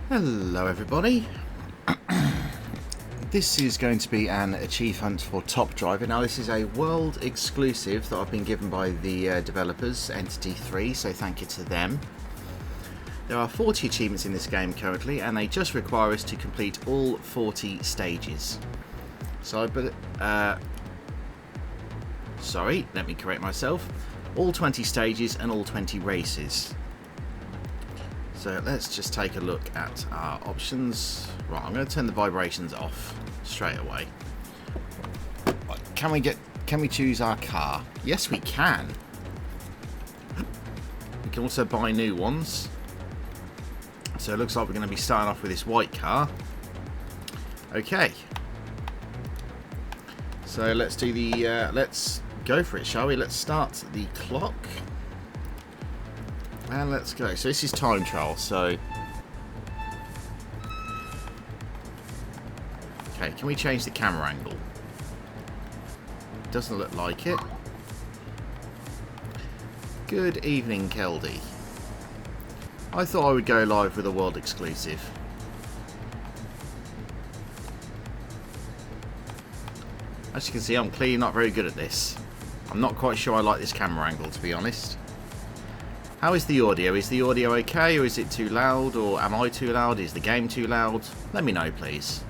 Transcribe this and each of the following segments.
Hello everybody. This is going to be an achieve hunt for top driver. Now this is a world exclusive that I've been given by the developers, Entity 3, so thank you to them. There are 40 achievements in this game currently, and they just require us to complete all 40 stages. So sorry, let me correct myself. All 20 stages and all 20 races. So let's just take a look at our options. Right, I'm going to turn the vibrations off straight away. Right, can we choose our car? Yes, we can. We can also buy new ones. So it looks like we're going to be starting off with this white car. Okay. So let's do the let's go for it, shall we? Let's start the clock. And let's go. So this is time trial, so... Okay, can we change the camera angle? Doesn't look like it. Good evening, Keldy. I thought I would go live with a world exclusive. As you can see, I'm clearly not very good at this. I'm not quite sure I like this camera angle, to be honest. How is the audio? Is the audio okay, or is it too loud, or am I too loud? Is the game too loud? Let me know, please.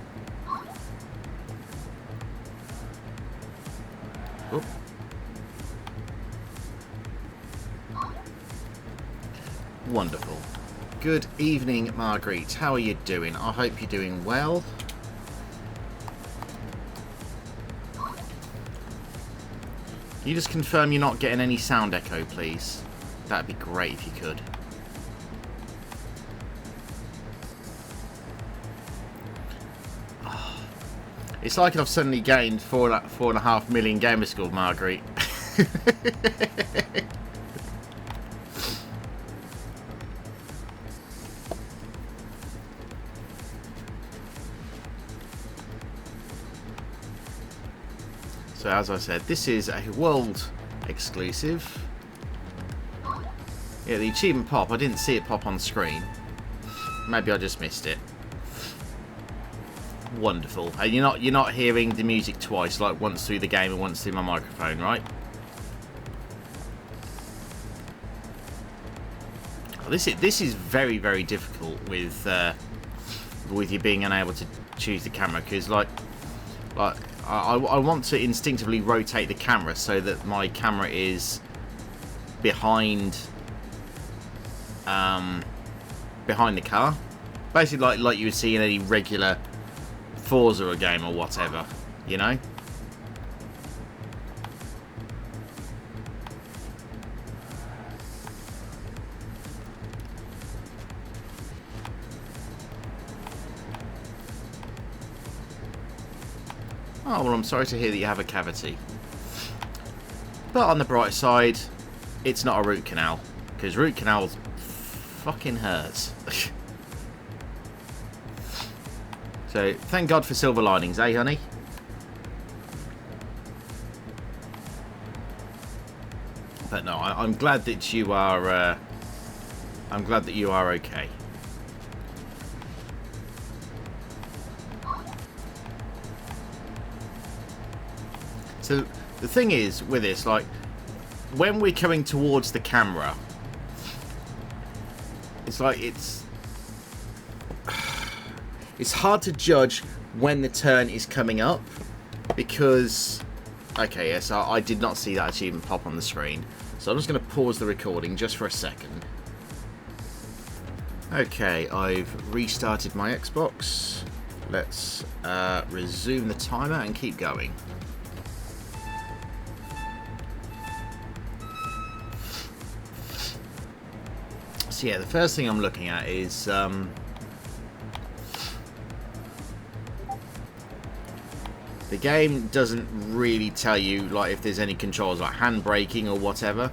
Oop. Wonderful. Good evening, Marguerite. How are you doing? I hope you're doing well. Can you just confirm you're not getting any sound echo, please? That'd be great if you could. Oh, it's like I've suddenly gained 4.5 million gamer score, Marguerite. So as I said, this is a world exclusive. Yeah, the achievement pop, I didn't see it pop on screen. Maybe I just missed it. Wonderful. And you're not hearing the music twice, like once through the game and once through my microphone, right? Oh, this is very, very difficult with you being unable to choose the camera, because I want to instinctively rotate the camera so that my camera is behind the car, basically like you would see in any regular Forza game or whatever, you know. Oh well, I'm sorry to hear that you have a cavity, but on the bright side, it's not a root canal, because root canals fucking hurts. So thank God for silver linings, eh, honey? But no, I'm glad that you are. I'm glad that you are okay. So the thing is with this, like, when we're coming towards the camera, it's like it's hard to judge when the turn is coming up, because okay, yes, I did not see that achievement pop on the screen, so I'm just going to pause the recording just for a second. Okay, I've restarted my Xbox. Let's resume the timer and keep going. So yeah, the first thing I'm looking at is the game doesn't really tell you like if there's any controls like hand braking or whatever.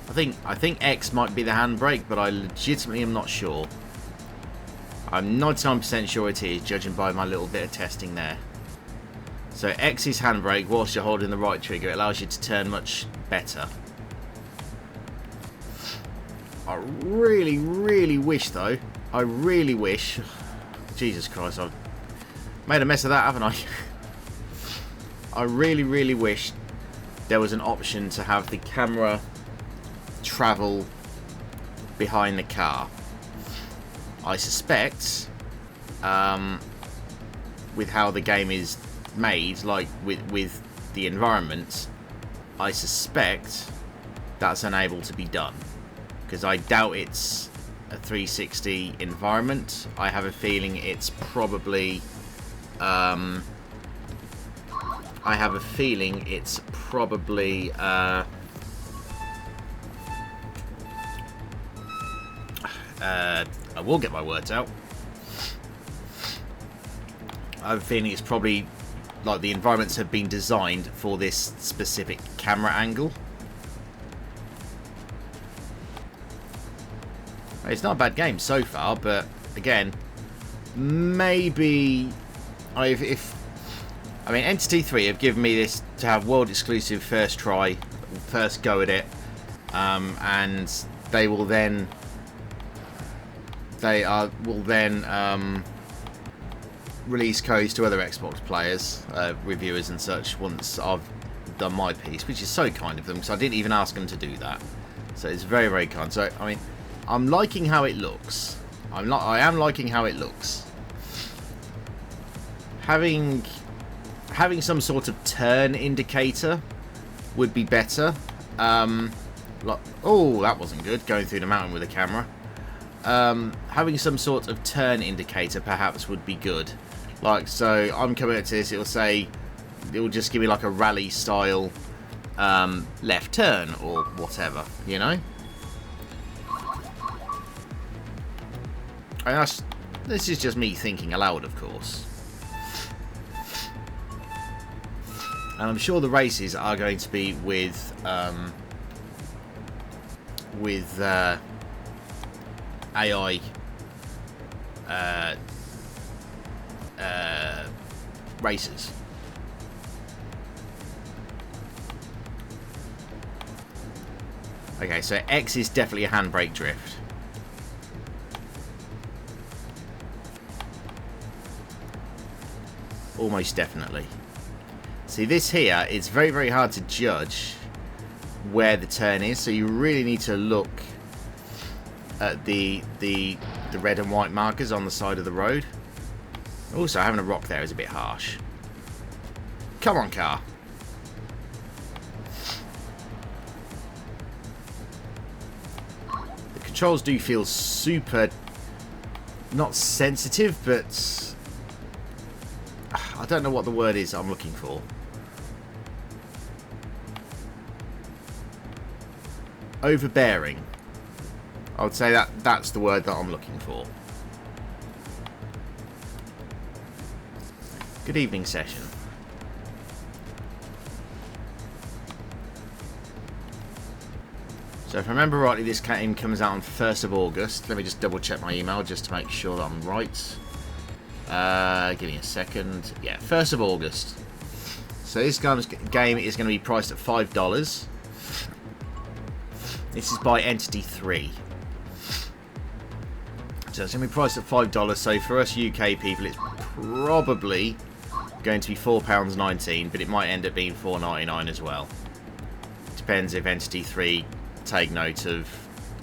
I think X might be the handbrake, but I legitimately am not sure. I'm 99% sure it is, judging by my little bit of testing there. So X is handbrake. Whilst you're holding the right trigger, it allows you to turn much better. I really, really wish, though. I really wish. Jesus Christ, I've made a mess of that, haven't I? I really, really wish there was an option to have the camera travel behind the car. I suspect, with how the game is made, like with the environment, I suspect that's unable to be done. Because I doubt it's a 360 environment. I have a feeling it's probably... I have a feeling it's probably... I will get my words out. I have a feeling it's probably... like the environments have been designed for this specific camera angle. It's not a bad game so far, but again, maybe I mean, Entity 3 have given me this to have world exclusive first try, first go at it, and they will then release codes to other Xbox players, reviewers and such, once I've done my piece, which is so kind of them, because I didn't even ask them to do that. So it's very, very kind. So I mean, I'm liking how it looks. I am liking how it looks. Having some sort of turn indicator would be better. Like, oh, that wasn't good, going through the mountain with a camera. Having some sort of turn indicator perhaps would be good. Like, so I'm coming up to this, it'll just give me like a rally style left turn or whatever, you know? And this is just me thinking aloud, of course. And I'm sure the races are going to be with AI races. Okay, so X is definitely a handbrake drift. Almost definitely. See, this here, it's very, very hard to judge where the turn is, so you really need to look at the red and white markers on the side of the road. Also, having a rock there is a bit harsh. Come on, car. The controls do feel super, not sensitive, but I don't know what the word is I'm looking for. Overbearing. I would say that's the word that I'm looking for. Good evening, session. So if I remember rightly, this game comes out on 1st of August. Let me just double check my email just to make sure that I'm right. Give me a second. Yeah, 1st of August. So this game is going to be priced at $5. This is by Entity 3. So it's going to be priced at $5. So for us UK people, it's probably going to be £4.19, but it might end up being $4.99 as well. Depends if Entity 3 take note of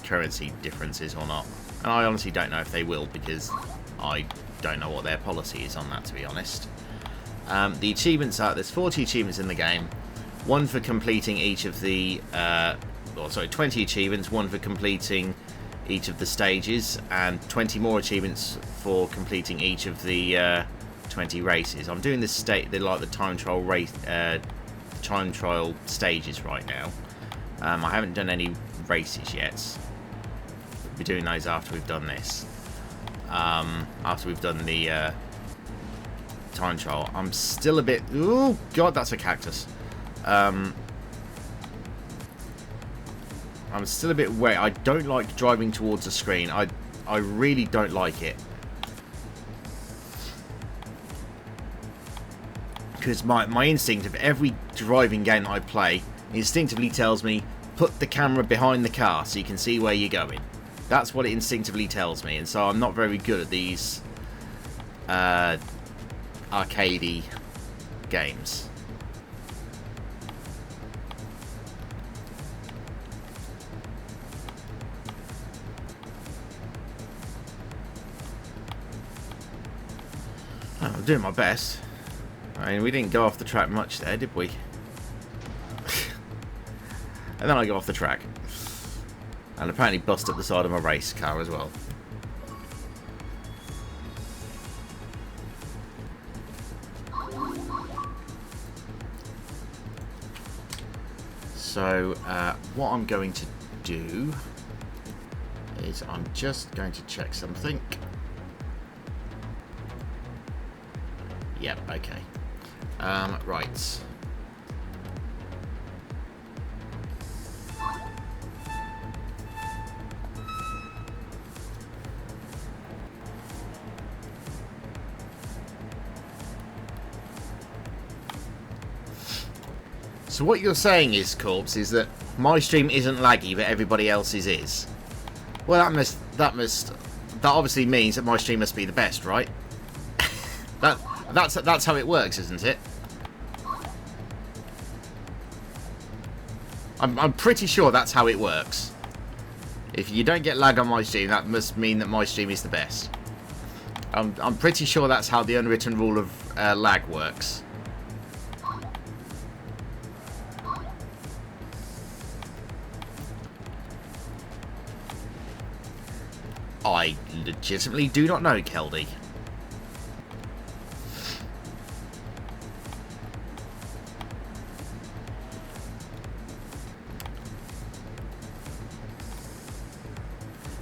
currency differences or not. And I honestly don't know if they will, because I don't know what their policy is on that, to be honest. The achievements are, there's 40 achievements in the game. One for completing each of the 20 achievements, one for completing each of the stages, and 20 more achievements for completing each of the 20 races. I'm doing this the time trial race, time trial stages right now. I haven't done any races yet. We'll be doing those after we've done this. After we've done the time trial. I'm still a bit... Oh, God, that's a cactus. I'm still a bit wet. I don't like driving towards the screen. I really don't like it. Because my instinct of every driving game that I play instinctively tells me, put the camera behind the car so you can see where you're going. That's what it instinctively tells me, and so I'm not very good at these arcadey games. Oh, I'm doing my best. I mean, we didn't go off the track much there, did we? And then I go off the track. And apparently bust up the side of my race car as well. So, what I'm going to do is I'm just going to check something. Yep, okay. Right. So what you're saying is, Corpse, is that my stream isn't laggy, but everybody else's is. Well, that obviously means that my stream must be the best, right? That's how it works, isn't it? I'm pretty sure that's how it works. If you don't get lag on my stream, that must mean that my stream is the best. I'm pretty sure that's how the unwritten rule of lag works. I legitimately do not know, Keldy.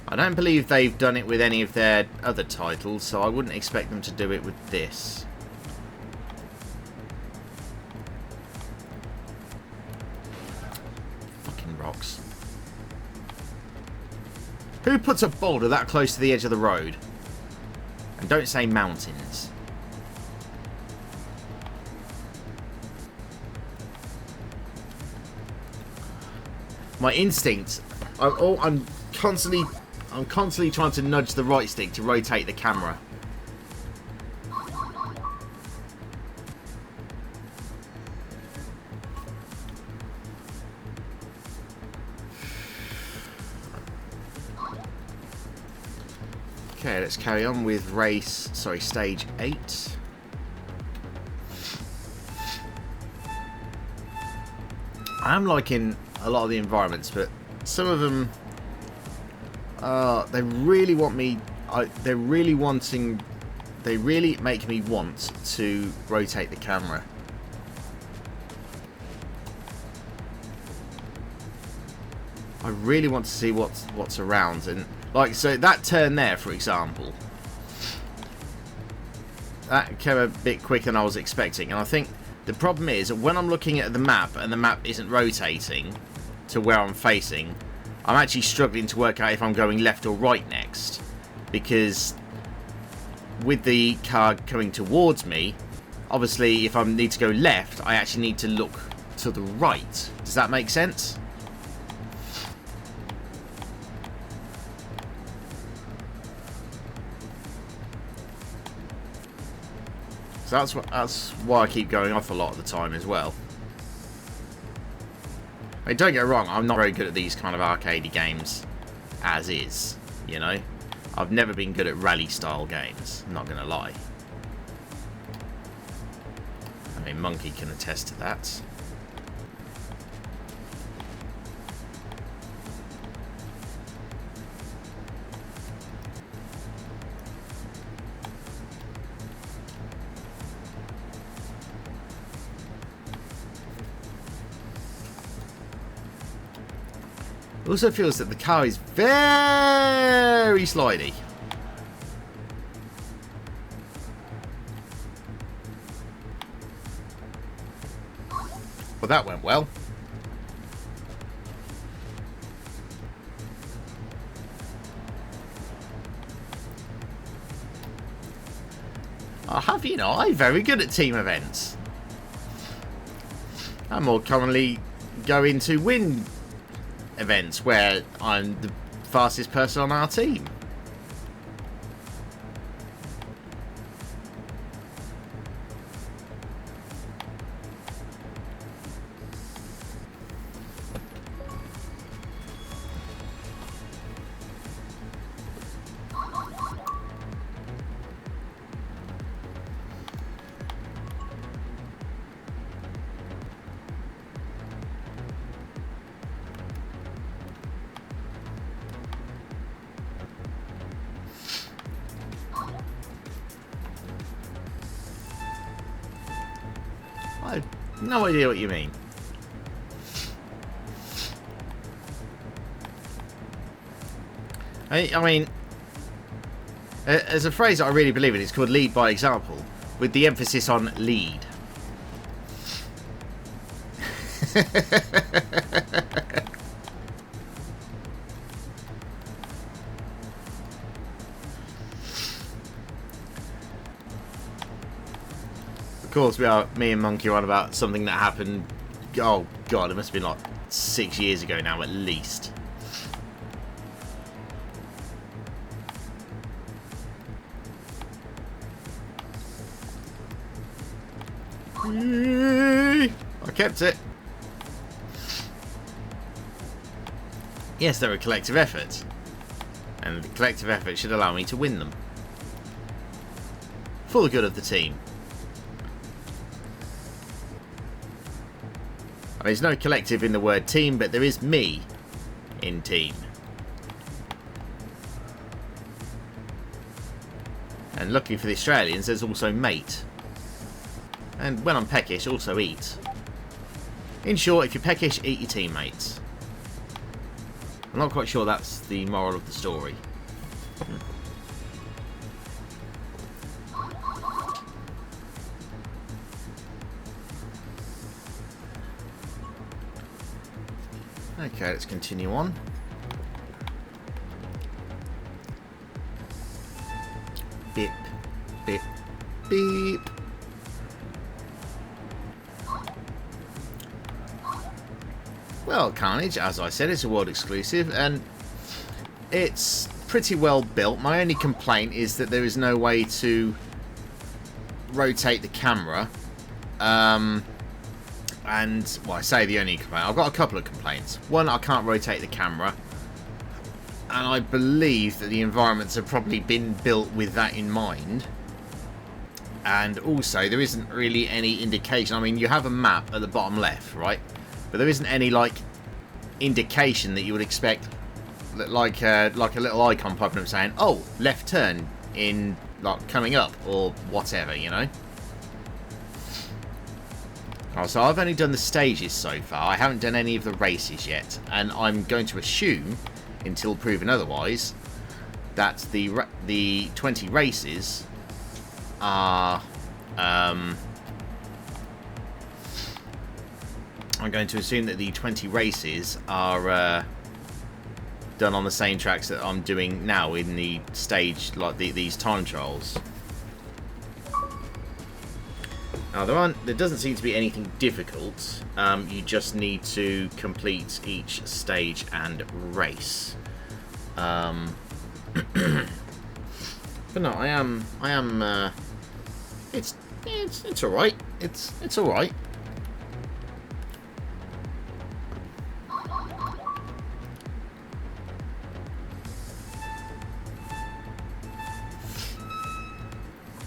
I don't believe they've done it with any of their other titles, so I wouldn't expect them to do it with this. Fucking rocks. Who puts a boulder that close to the edge of the road? And don't say mountains. My instinct, I'm constantly trying to nudge the right stick to rotate the camera. Okay, let's carry on with stage 8. I am liking a lot of the environments, but some of them, they really make me want to rotate the camera. I really want to see what's around, and like, so that turn there, for example, that came a bit quicker than I was expecting, and I think the problem is that when I'm looking at the map and the map isn't rotating to where I'm facing, I'm actually struggling to work out if I'm going left or right next, because with the car coming towards me, obviously if I need to go left, I actually need to look to the right. Does that make sense? So that's why I keep going off a lot of the time as well. I mean, don't get me wrong, I'm not very good at these kind of arcadey games as is, you know. I've never been good at rally style games, I'm not going to lie. I mean, Monkey can attest to that. It also feels that the car is very slidey. Well, that went well. I have, you know, I'm very good at team events. I more commonly go into win events where I'm the fastest person on our team. I have no idea what you mean. I mean, there's a phrase that I really believe in. It's called lead by example, with the emphasis on lead. Of course, me and Monkey are on about something that happened. Oh God, it must have been like 6 years ago now, at least. I kept it. Yes, they're a collective effort, and the collective effort should allow me to win them for the good of the team. There's no collective in the word team, but there is me in team. And luckily for the Australians, there's also mate. And when I'm peckish, also eat. In short, if you're peckish, eat your teammates. I'm not quite sure that's the moral of the story. Okay, let's continue on. Beep, beep, beep. Well, Carnage, as I said, it's a world exclusive, and it's pretty well built. My only complaint is that there is no way to rotate the camera. And, well, I say the only complaint. I've got a couple of complaints. One, I can't rotate the camera. And I believe that the environments have probably been built with that in mind. And also, there isn't really any indication. I mean, you have a map at the bottom left, right? But there isn't any, like, indication that you would expect, like a little icon popping up saying, oh, left turn in, like, coming up, or whatever, you know? Oh, so I've only done the stages so far. I haven't done any of the races yet, and I'm going to assume, until proven otherwise, that the 20 races are. I'm going to assume that the 20 races are done on the same tracks that I'm doing now in the stage, like these time trials. Now, there doesn't seem to be anything difficult. You just need to complete each stage and race. But no, I am. It's all right. It's all right.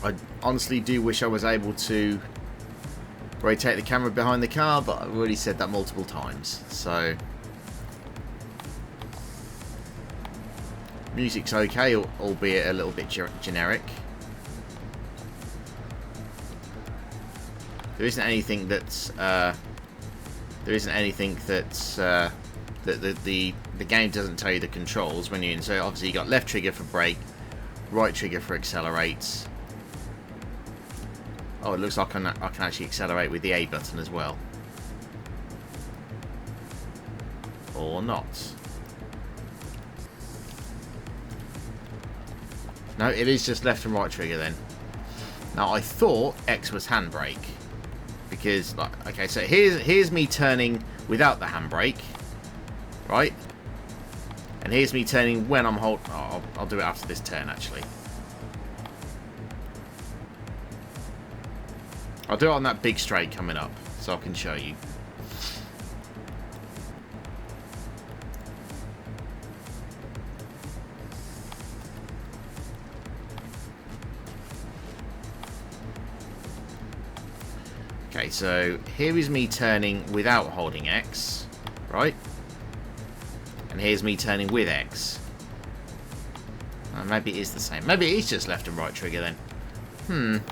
I honestly do wish I was able to rotate the camera behind the car, but I've already said that multiple times. So music's okay, albeit a little bit generic. There isn't anything that's that the game doesn't tell you the controls when you're in. So obviously you got left trigger for brake, right trigger for accelerate. Oh, it looks like I can actually accelerate with the A button as well. Or not. No, it is just left and right trigger then. Now, I thought X was handbrake. Because, like, okay, so here's me turning without the handbrake. Right? And here's me turning when I'm holding... Oh, I'll do it after this turn, actually. I'll do it on that big straight coming up, so I can show you. Okay, so here is me turning without holding X, right? And here's me turning with X. Maybe it is the same. Maybe it is just left and right trigger then.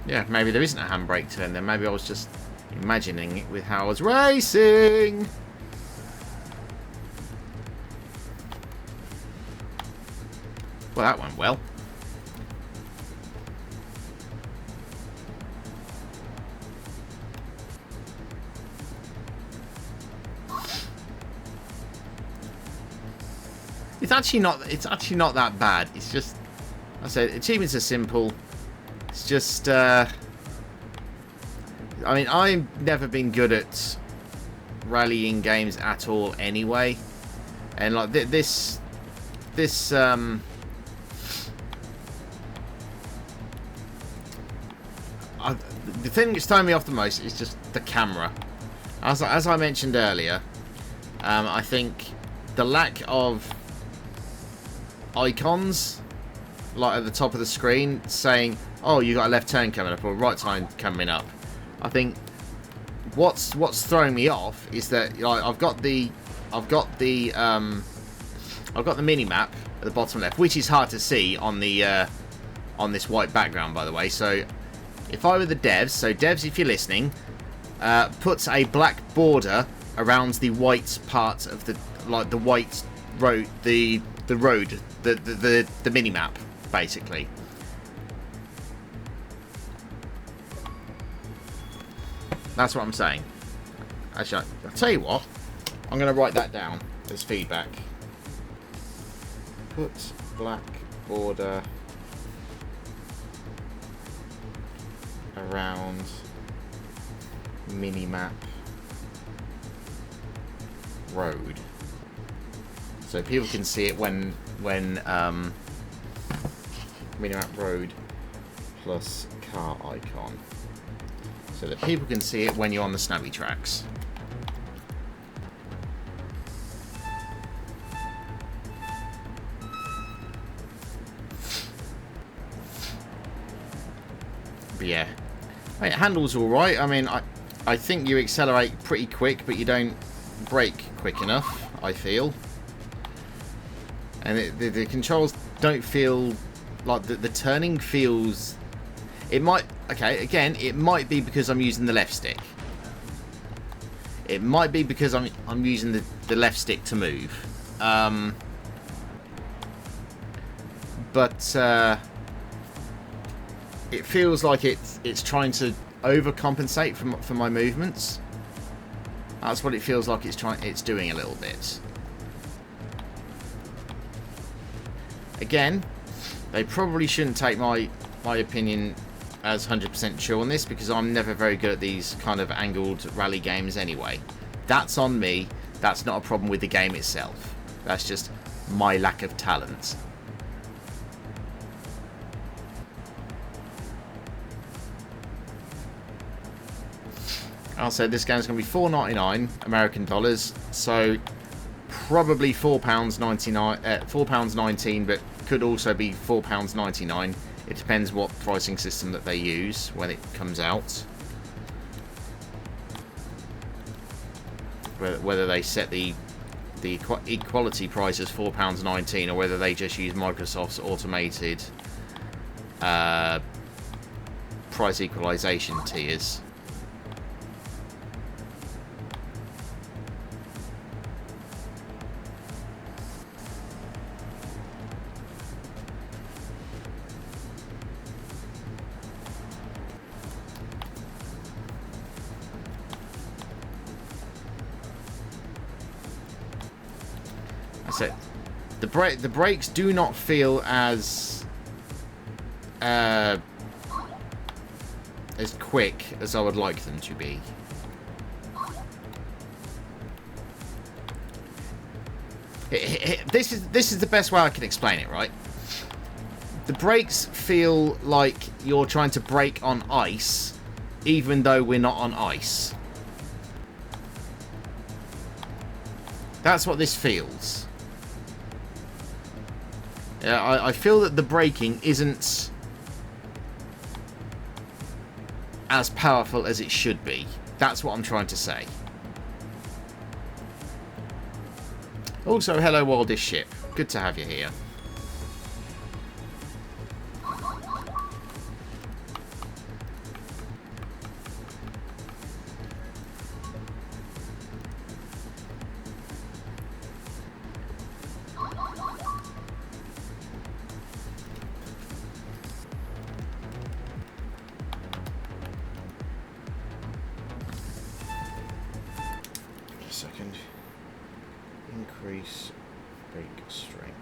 Yeah, maybe there isn't a handbrake turn then. Maybe I was just imagining it with how I was racing. Well, that went well. It's actually not that bad. It's just, I said, achievements are simple. It's just, I mean, I've never been good at rallying games at all anyway. And like this the thing that's throwing me off the most is just the camera. As I mentioned earlier, I think the lack of icons like at the top of the screen saying, oh, you got a left turn coming up or a right turn coming up. I think what's throwing me off is that I've got the mini map at the bottom left, which is hard to see on the on this white background, by the way. So if I were the devs, so devs, if you're listening, puts a black border around the white part of the white road, the road, the mini map, basically. That's what I'm saying. Actually, I'll tell you what. I'm going to write that down as feedback. Put black border around minimap road, so people can see it when minimap road plus car icon, so that people can see it when you're on the snowy tracks. But yeah, I mean, it handles all right. I mean, I think you accelerate pretty quick, but you don't brake quick enough, I feel. And the controls don't feel like the turning feels. It might, okay, again, it might be because I'm using the left stick. It might be because I'm using the left stick to move. But it feels like it's trying to overcompensate for my movements. That's what it feels like it's doing a little bit. Again, they probably shouldn't take my opinion as 100% true on this, because I'm never very good at these kind of angled rally games anyway. That's on me. That's not a problem with the game itself. That's just my lack of talent. I'll say this game's going to be $4.99 American dollars, so probably £4.99, £4.19, but could also be £4.99. It depends what pricing system that they use when it comes out. Whether they set the equality price as £4.19, or whether they just use Microsoft's automated price equalization tiers. So the brakes do not feel as quick as I would like them to be. This is the best way I can explain it, right? The brakes feel like you're trying to brake on ice, even though we're not on ice. That's what this feels. I feel that the braking isn't as powerful as it should be. That's what I'm trying to say. Also, hello, Wildish Ship. Good to have you here. Second, increase brake strength.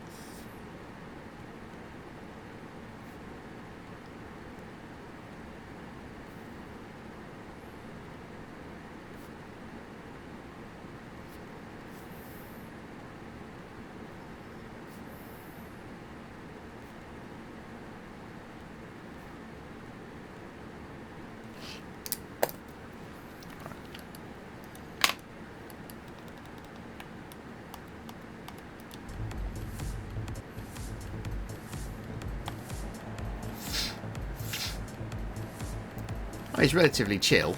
It's relatively chill.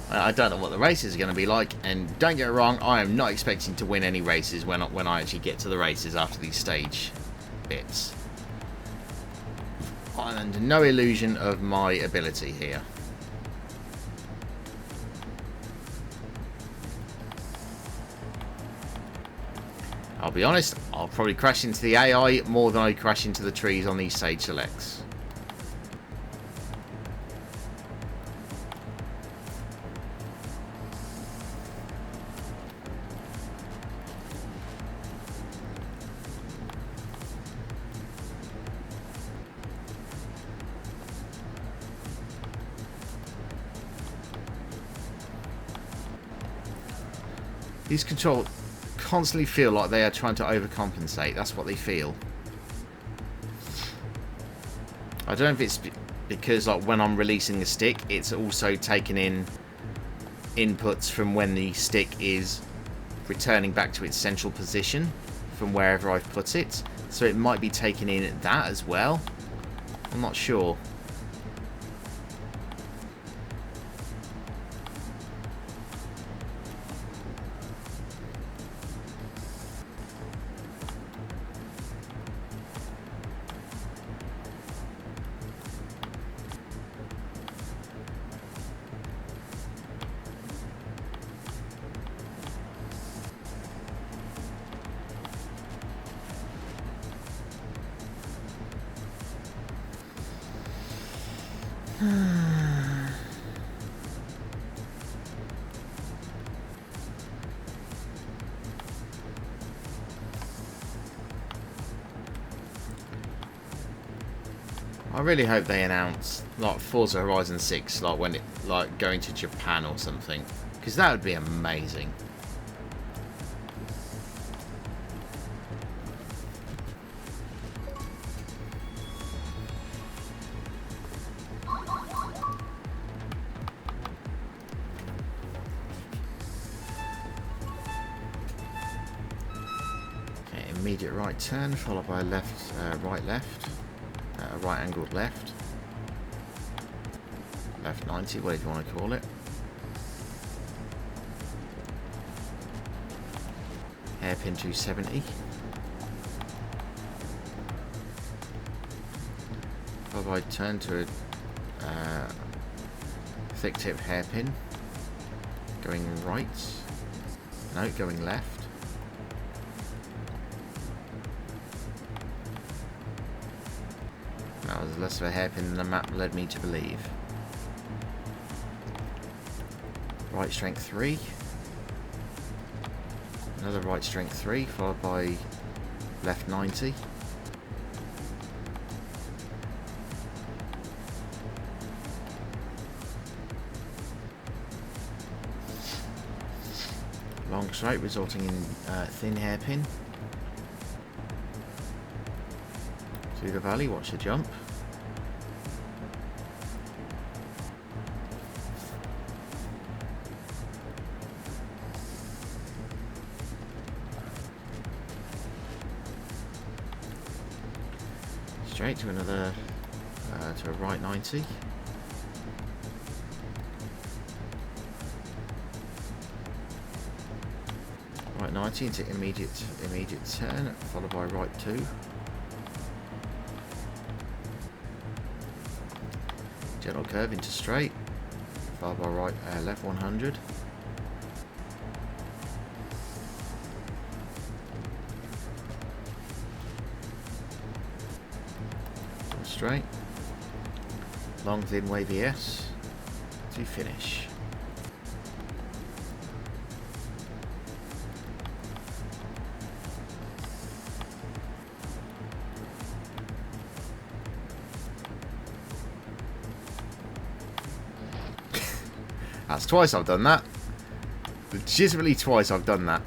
I don't know what the races are going to be like, and don't get me wrong, I am not expecting to win any races when I actually get to the races after these stage bits. I'm under no illusion of my ability here. I'll be honest, I'll probably crash into the AI more than I crash into the trees on these stage selects. These controls constantly feel like they are trying to overcompensate. That's what they feel. I don't know if it's because like when I'm releasing the stick, it's also taking in inputs from when the stick is returning back to its central position from wherever I've put it. So it might be taking in that as well. I'm not sure. I really hope they announce like Forza Horizon 6 like when it like going to Japan or something, because that would be amazing. Okay, immediate right turn followed by left, right left. Right angled left. Left 90, whatever you want to call it. Hairpin 270. Followed by turn to a thick tip hairpin. Going right. No, going left. That was less of a hairpin than the map led me to believe. Right strength 3. Another right strength 3, followed by left 90. Long straight resulting in thin hairpin. Through the valley, watch the jump. Straight to another, to a right 90. Right 90 into immediate turn, followed by right 2. Gentle curve into straight, followed by right left 100. Straight, long thin wavy S to finish. That's twice I've done that. Legitimately twice I've done that.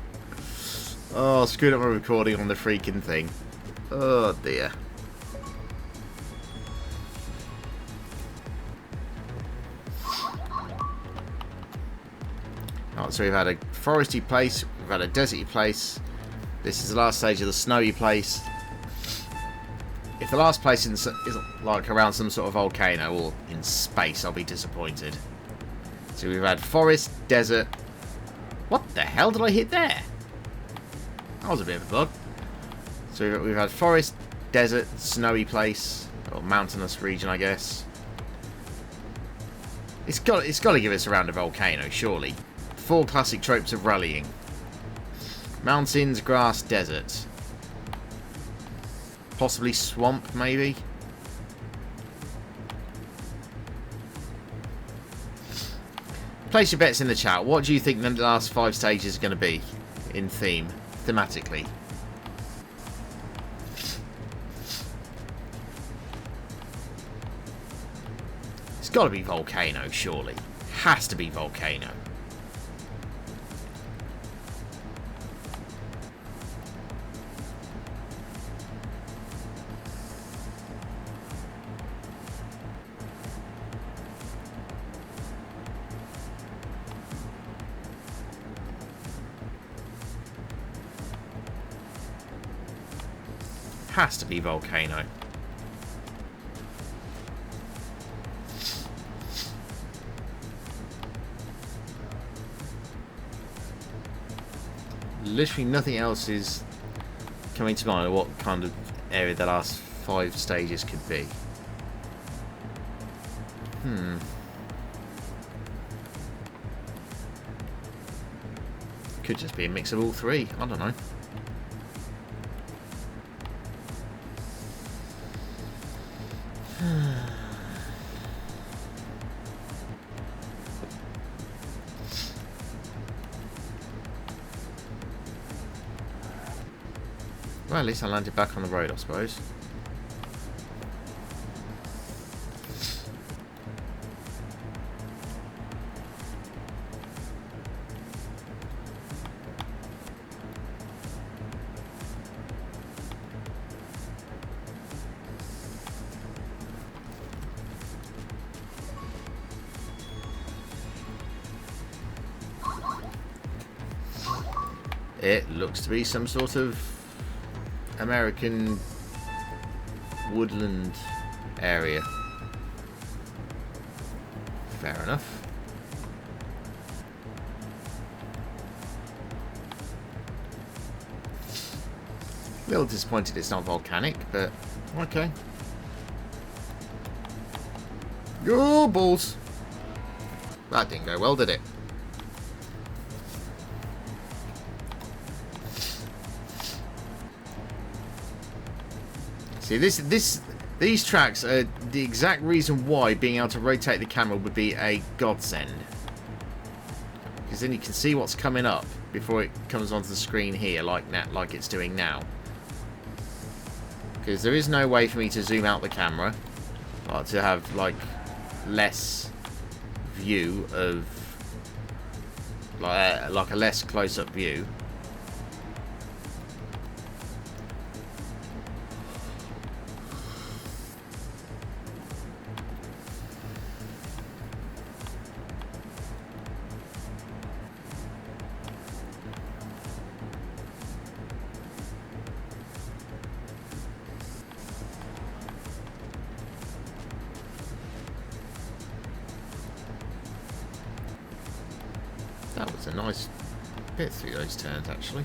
Oh, screwed up my recording on the freaking thing. Oh dear. So we've had a foresty place, we've had a deserty place. This is the last stage of the snowy place. If the last place isn't like around some sort of volcano or in space, I'll be disappointed. So we've had forest, desert. What the hell did I hit there? That was a bit of a bug. So we've had forest, desert, snowy place, or mountainous region, I guess. It's got to give us around a volcano, surely. 4 classic tropes of rallying. Mountains, grass, desert. Possibly swamp, maybe? Place your bets in the chat. What do you think the last 5 stages are going to be in theme, thematically? It's got to be volcano, surely. Has to be volcano. Has to be volcano. Literally nothing else is coming to mind of what kind of area the last 5 stages could be. Could just be a mix of all 3. I don't know. Well, at least I landed back on the road, I suppose. It looks to be some sort of American woodland area. Fair enough. A little disappointed it's not volcanic, but okay. Go balls! That didn't go well, did it? See, these tracks are the exact reason why being able to rotate the camera would be a godsend. Because then you can see what's coming up before it comes onto the screen here, like it's doing now. Because there is no way for me to zoom out the camera, to have like less view of like a less close-up view. That was a nice bit through those turns, actually.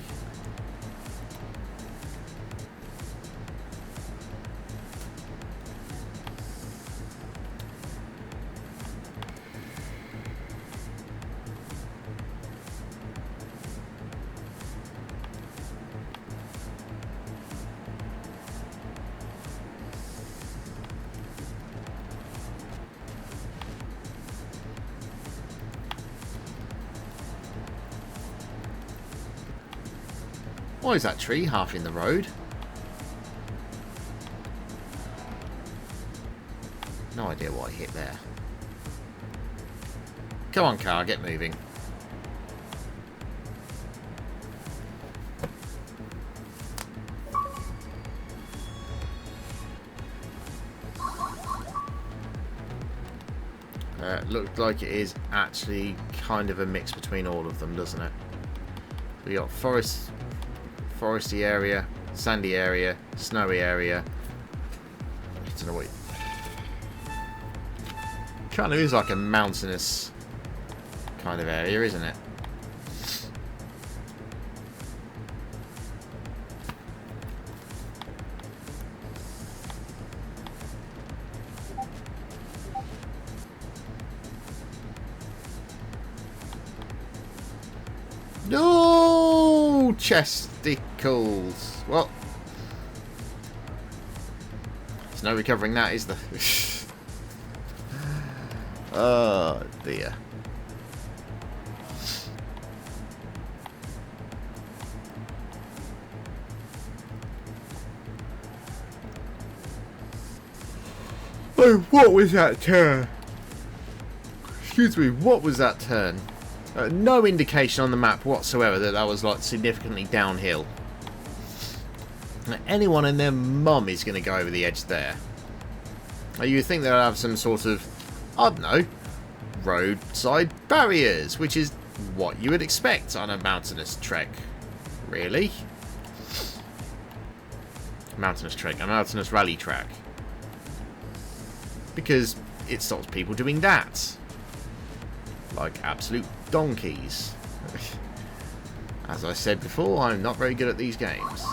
Why is that tree half in the road? No idea what I hit there. Come on, car, get moving. Looks like it is actually kind of a mix between all of them, doesn't it? We got foresty area, sandy area, snowy area. I don't know what. Kind of is like a mountainous kind of area, isn't it? No chesticles. Well, there's no recovering that, is there? Oh dear. Oh, what was that turn? Excuse me, what was that turn? No indication on the map whatsoever that that was like significantly downhill. Now, anyone and their mum is going to go over the edge there. Now, you would think they'll have some sort of, I don't know, roadside barriers, which is what you would expect on a mountainous trek. Really? Mountainous trek, a mountainous rally track. Because it stops people doing that. Like absolute donkeys. As I said before, I'm not very good at these games.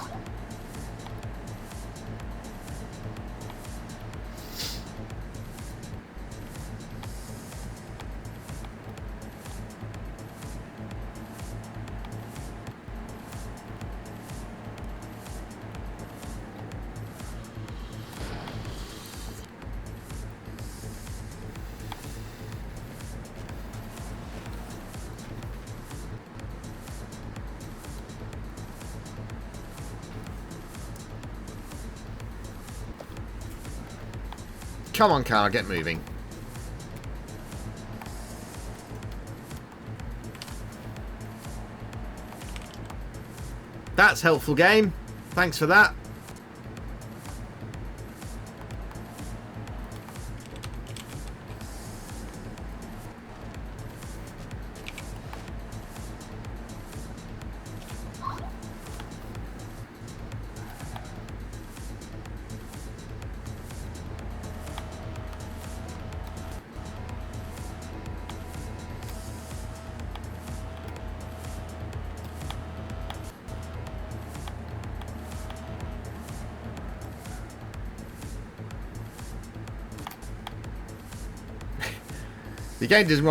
Come on, car, get moving. That's helpful, game. Thanks for that. The game does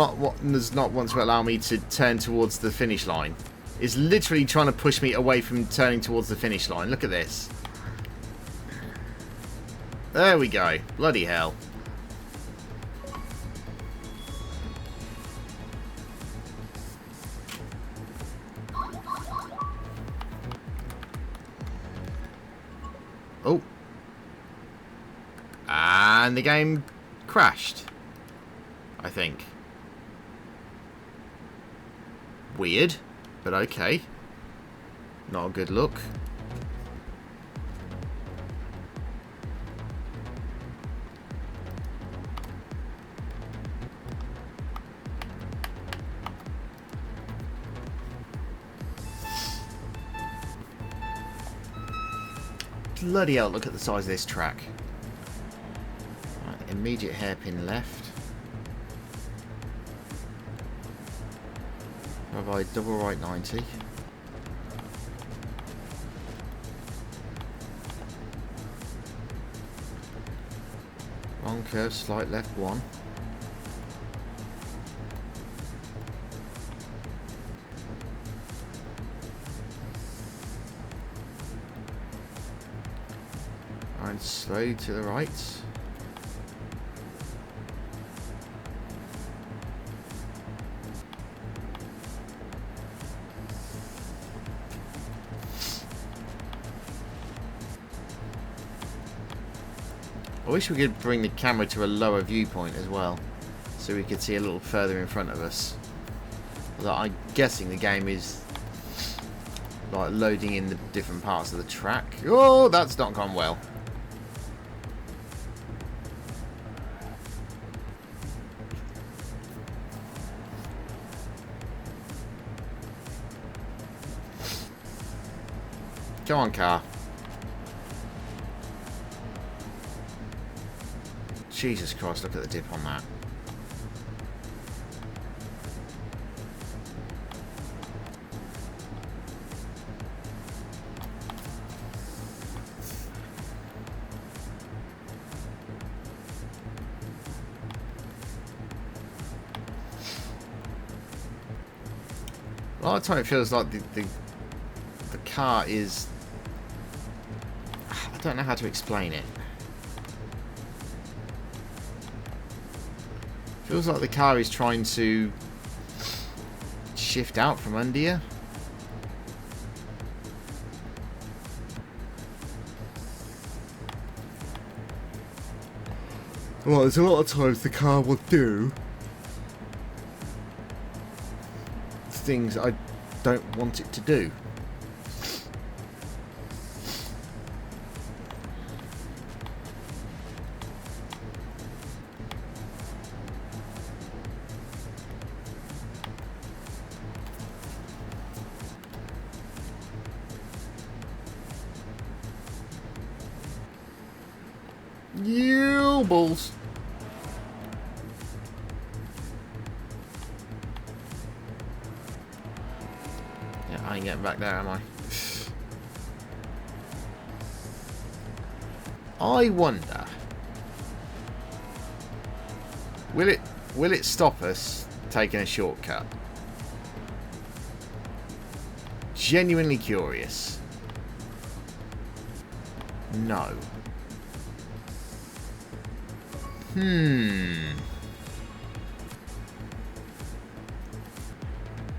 not want to allow me to turn towards the finish line. It's literally trying to push me away from turning towards the finish line. Look at this. There we go. Bloody hell. Oh. And the game crashed. I think. Weird, but okay. Not a good look. Bloody hell, look at the size of this track. Right, immediate hairpin left. Provide double right 90. Wrong curve, slight left 1. And slowly to the right. I wish we could bring the camera to a lower viewpoint as well, so we could see a little further in front of us. Although I'm guessing the game is like loading in the different parts of the track. Oh, that's not gone well. Go on, car. Jesus Christ, look at the dip on that. A lot of time it feels like the car is... I don't know how to explain it. Feels like the car is trying to shift out from under you. Well, there's a lot of times the car will do things I don't want it to do. You balls. Yeah, I ain't getting back there, am I? I wonder, will it stop us taking a shortcut? Genuinely curious. No.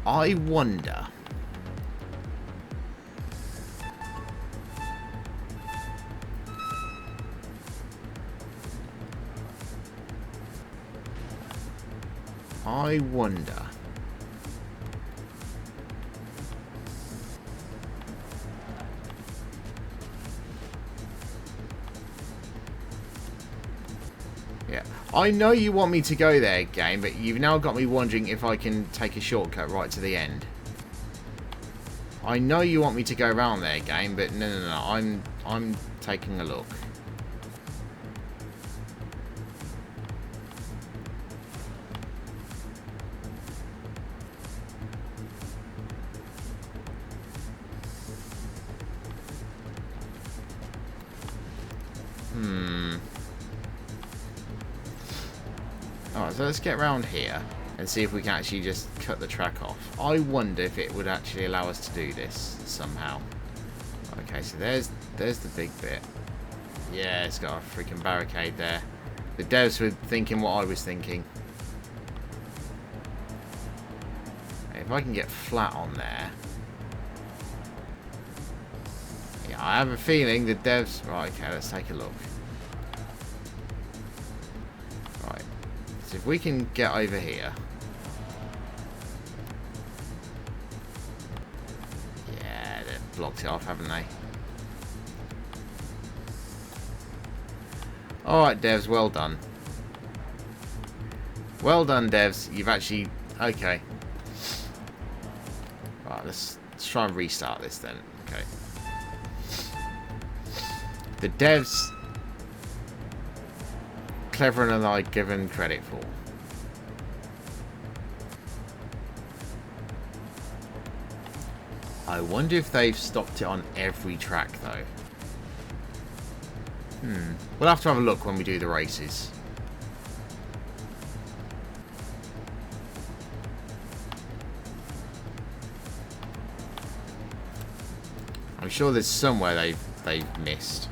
I wonder. I wonder. Yeah, I know you want me to go there, game, but you've now got me wondering if I can take a shortcut right to the end. I know you want me to go around there, game, but no. I'm taking a look. Alright, so let's get around here and see if we can actually just cut the track off. I wonder if it would actually allow us to do this somehow. Okay, so there's the big bit. Yeah, it's got a freaking barricade there. The devs were thinking what I was thinking. If I can get flat on there. Yeah, I have a feeling the devs... Right, okay, let's take a look. Right. So if we can get over here. Yeah, they've blocked it off, haven't they? Alright, devs, well done. Well done, devs. You've actually... Okay. Right, let's try and restart this then. Okay. The devs... cleverer than I'd given credit for. I wonder if they've stopped it on every track, though. We'll have to have a look when we do the races. I'm sure there's somewhere they've missed.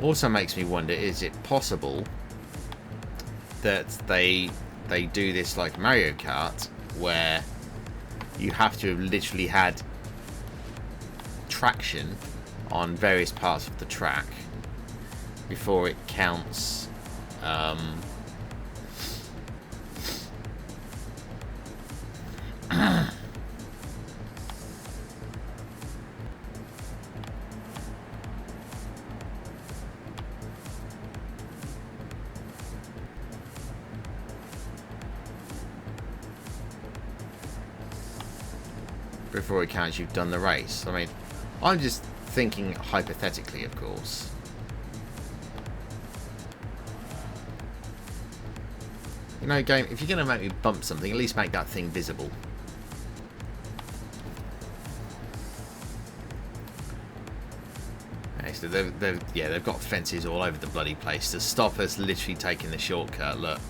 Also makes me wonder, is it possible that they do this like Mario Kart, where you have to have literally had traction on various parts of the track before it counts before it counts you've done the race. I mean, I'm just thinking hypothetically, of course. You know, game, if you're going to make me bump something, at least make that thing visible. Okay, so they've got fences all over the bloody place to stop us literally taking the shortcut, look.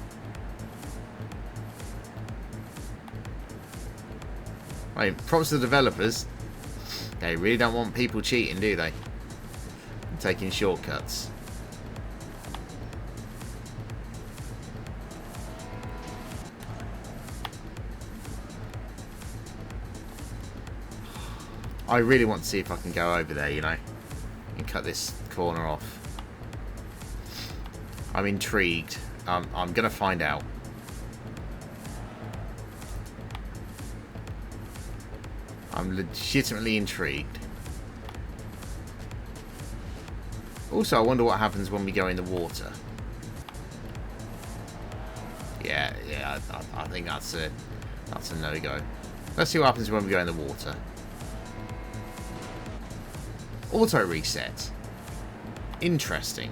I mean, props to the developers. They really don't want people cheating, do they? And taking shortcuts. I really want to see if I can go over there, you know, and cut this corner off. I'm intrigued. I'm going to find out. I'm legitimately intrigued. Also, I wonder what happens when we go in the water. Yeah, I think that's a no-go. Let's see what happens when we go in the water. Auto reset. Interesting.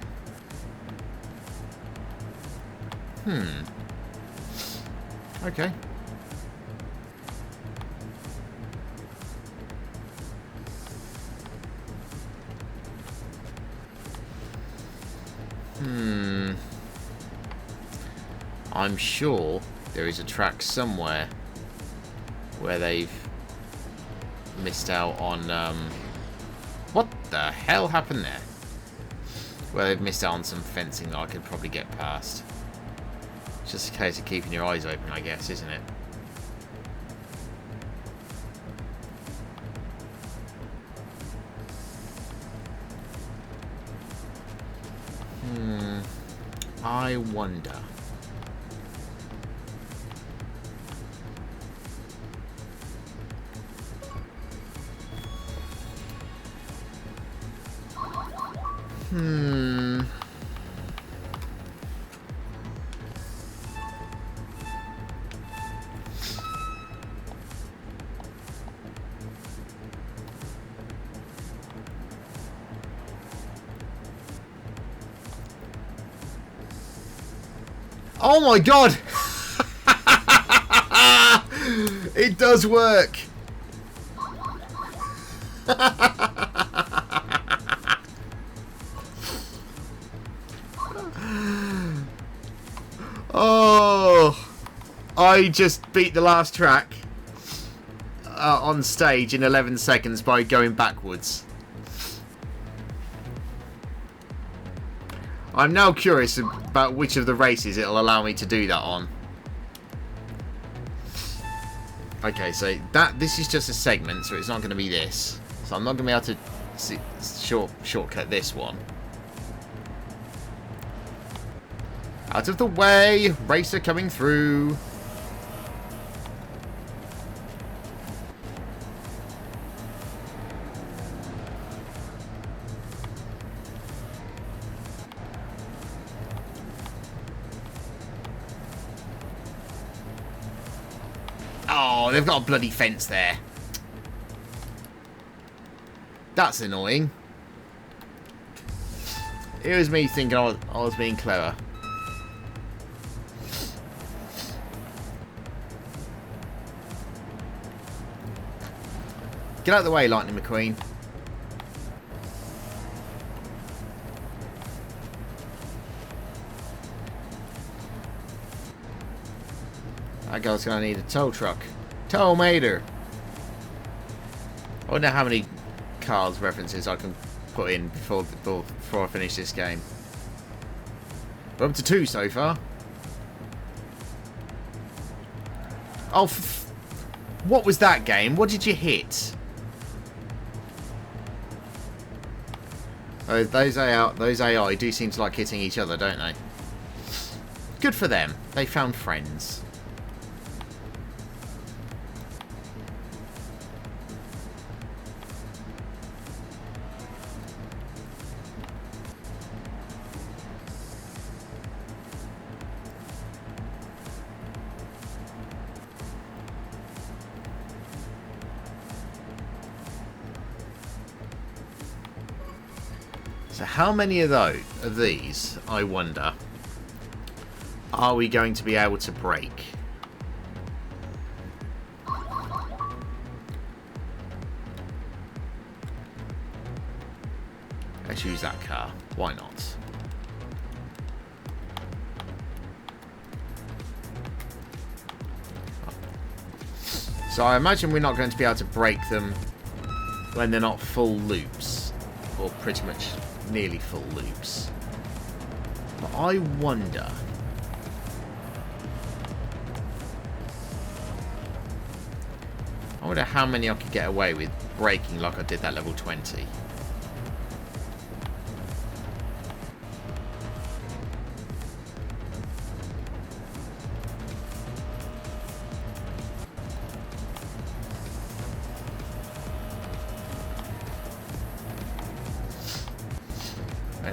Okay. I'm sure there is a track somewhere where they've missed out on what the hell happened there? Where they've missed out on some fencing that I could probably get past. It's just a case of keeping your eyes open, I guess, isn't it? I wonder. Oh my god! It does work! Oh! I just beat the last track on stage in 11 seconds by going backwards. I'm now curious about which of the races it'll allow me to do that on. Okay, so this is just a segment, so it's not going to be this. So I'm not going to be able to shortcut this one. Out of the way! Racer coming through! Oh, they've got a bloody fence there. That's annoying. It was me thinking I was being clever. Get out of the way, Lightning McQueen. That girl's going to need a tow truck. Tow mater. I wonder how many Carl's references I can put in before I finish this game. We're up to 2 so far. Oh, what was that game? What did you hit? Oh, those AI do seem to like hitting each other, don't they? Good for them. They found friends. So how many of these, I wonder, are we going to be able to break? Let's use that car. Why not? So I imagine we're not going to be able to break them when they're not full loops. Or pretty much nearly full loops. But I wonder... how many I could get away with breaking like I did that level 20.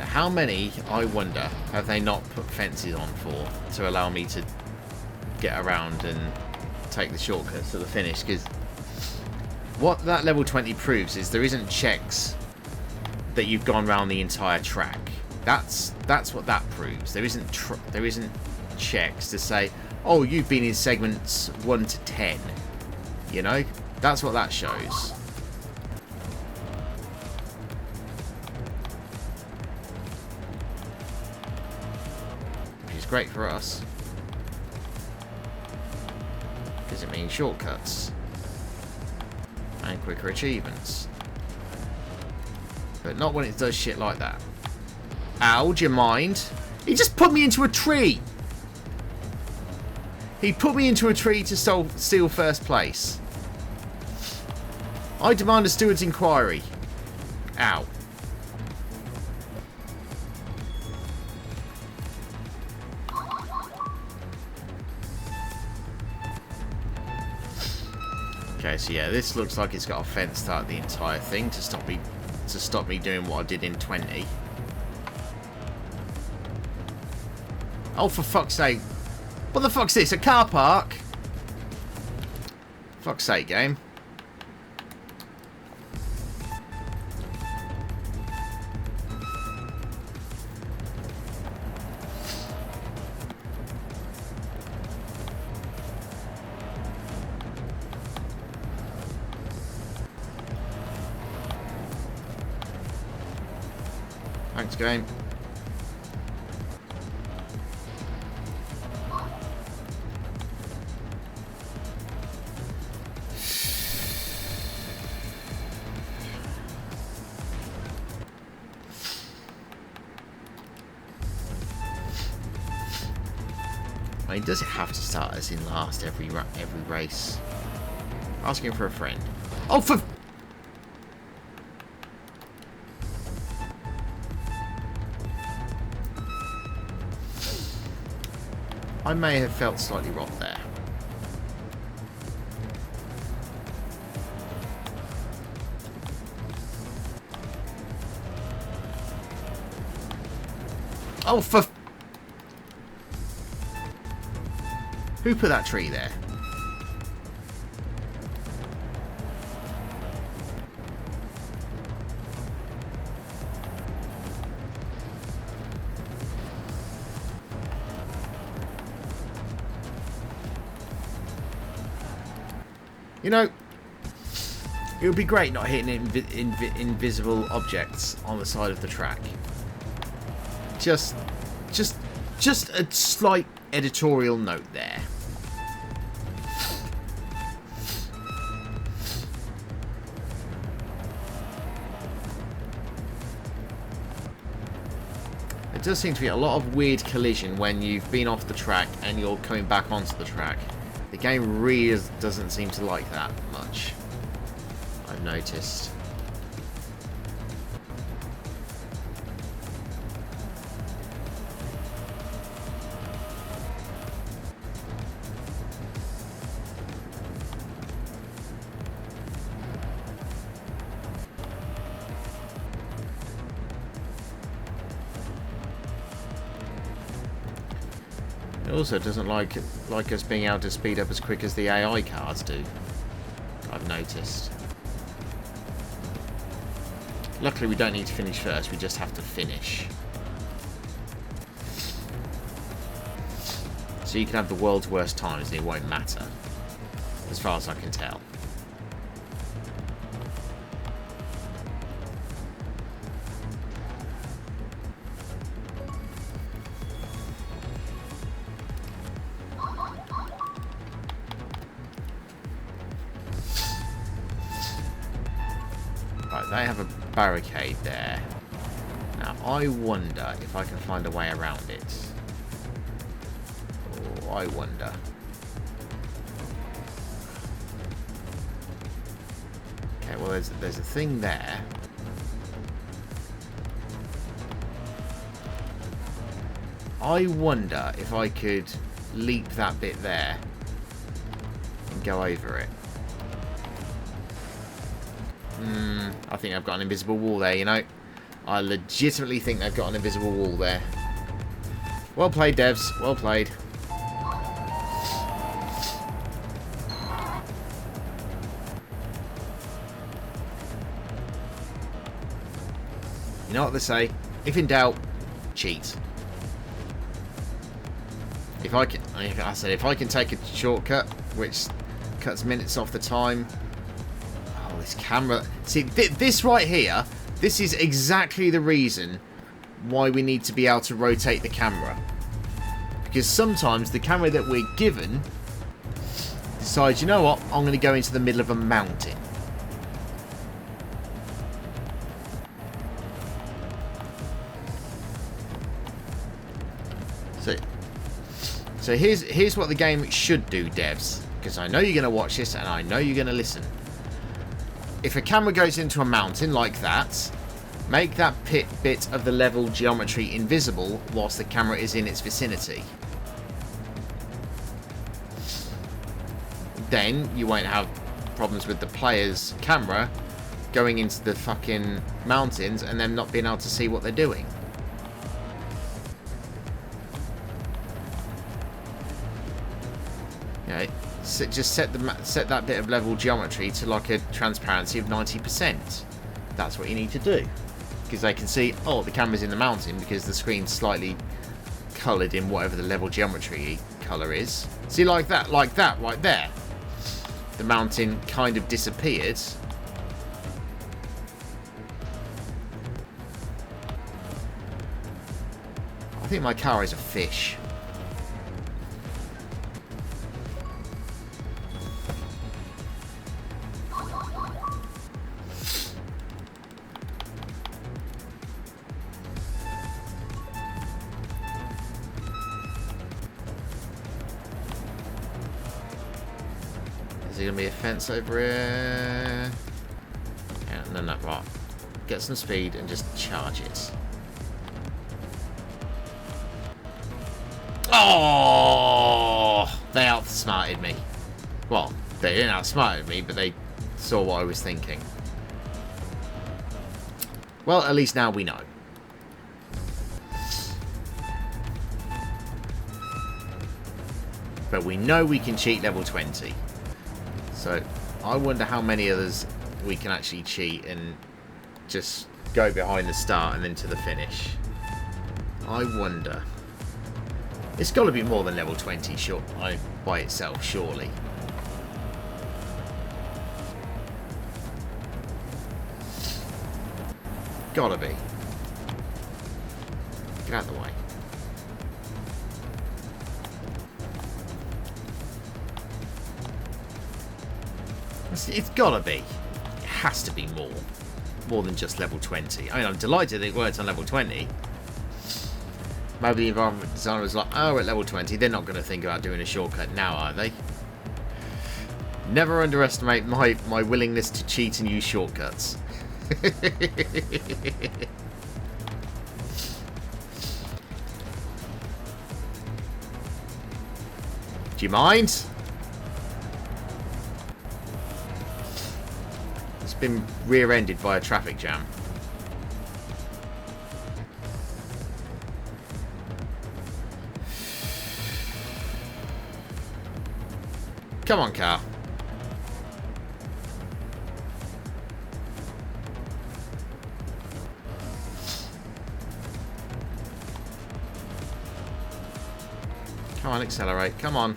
How many, I wonder, have they not put fences on for to allow me to get around and take the shortcuts to the finish? Because what that level 20 proves is there isn't checks that you've gone around the entire track. That's what that proves. There isn't checks to say, oh, you've been in segments 1 to 10. You know, that's what that shows. Great for us, because it means shortcuts and quicker achievements, but not when it does shit like that. Ow, do you mind? He just put me into a tree. He put me into a tree to steal first place. I demand a steward's inquiry. Ow. Okay, so yeah, this looks like it's got a fence throughout the entire thing to stop me doing what I did in 20. Oh, for fuck's sake. What the fuck's this? A car park? Fuck's sake, game. Thanks, game. I mean, does it have to start as in last every race? Asking for a friend. Oh, for... I may have felt slightly robbed there. Oh, for... Who put that tree there? You know, It would be great not hitting invisible objects on the side of the track. Just a slight editorial note there. There does seem to be a lot of weird collision when you've been off the track and you're coming back onto the track. The game really doesn't seem to like that much, I've noticed. It also doesn't like us being able to speed up as quick as the AI cars do, I've noticed. Luckily we don't need to finish first, we just have to finish. So you can have the world's worst times and it won't matter, as far as I can tell. Right, they have a barricade there. Now, I wonder if I can find a way around it. Oh, I wonder. Okay, well, there's a thing there. I wonder if I could leap that bit there and go over it. I think I've got an invisible wall there, you know. I legitimately think they've got an invisible wall there. Well played, devs. Well played. You know what they say? If in doubt, cheat. If I can, like I said, if I can take a shortcut, which cuts minutes off the time. This camera, see this right here, this is exactly the reason why we need to be able to rotate the camera, because sometimes the camera that we're given decides, you know what, I'm going to go into the middle of a mountain. So here's what the game should do, devs, because I know you're going to watch this and I know you're going to listen. If a camera goes into a mountain like that, make that bit of the level geometry invisible whilst the camera is in its vicinity. Then you won't have problems with the player's camera going into the fucking mountains and them not being able to see what they're doing. Okay. So just set that bit of level geometry to like a transparency of 90%. That's what you need to do, because they can see, oh, the camera's in the mountain because the screen's slightly coloured in whatever the level geometry colour is. See, like that right there. The mountain kind of disappeared. I think my car is a fish. Is there going to be a fence over here? Yeah, no, right. Get some speed and just charge it. Oh! They outsmarted me. Well, they didn't outsmarted me, but they saw what I was thinking. Well, at least now we know. But we know we can cheat level 20. So, I wonder how many others we can actually cheat and just go behind the start and then to the finish. I wonder. It's got to be more than level 20 by itself, surely. Gotta be. Get out of the way. It's gotta be. It has to be more. More than just level 20. I mean, I'm delighted that it works on level 20. Maybe the environment designer was like, oh, at level 20, they're not going to think about doing a shortcut now, are they? Never underestimate my willingness to cheat and use shortcuts. Do you mind? It's been rear-ended by a traffic jam. Come on, car. Come on, accelerate. Come on.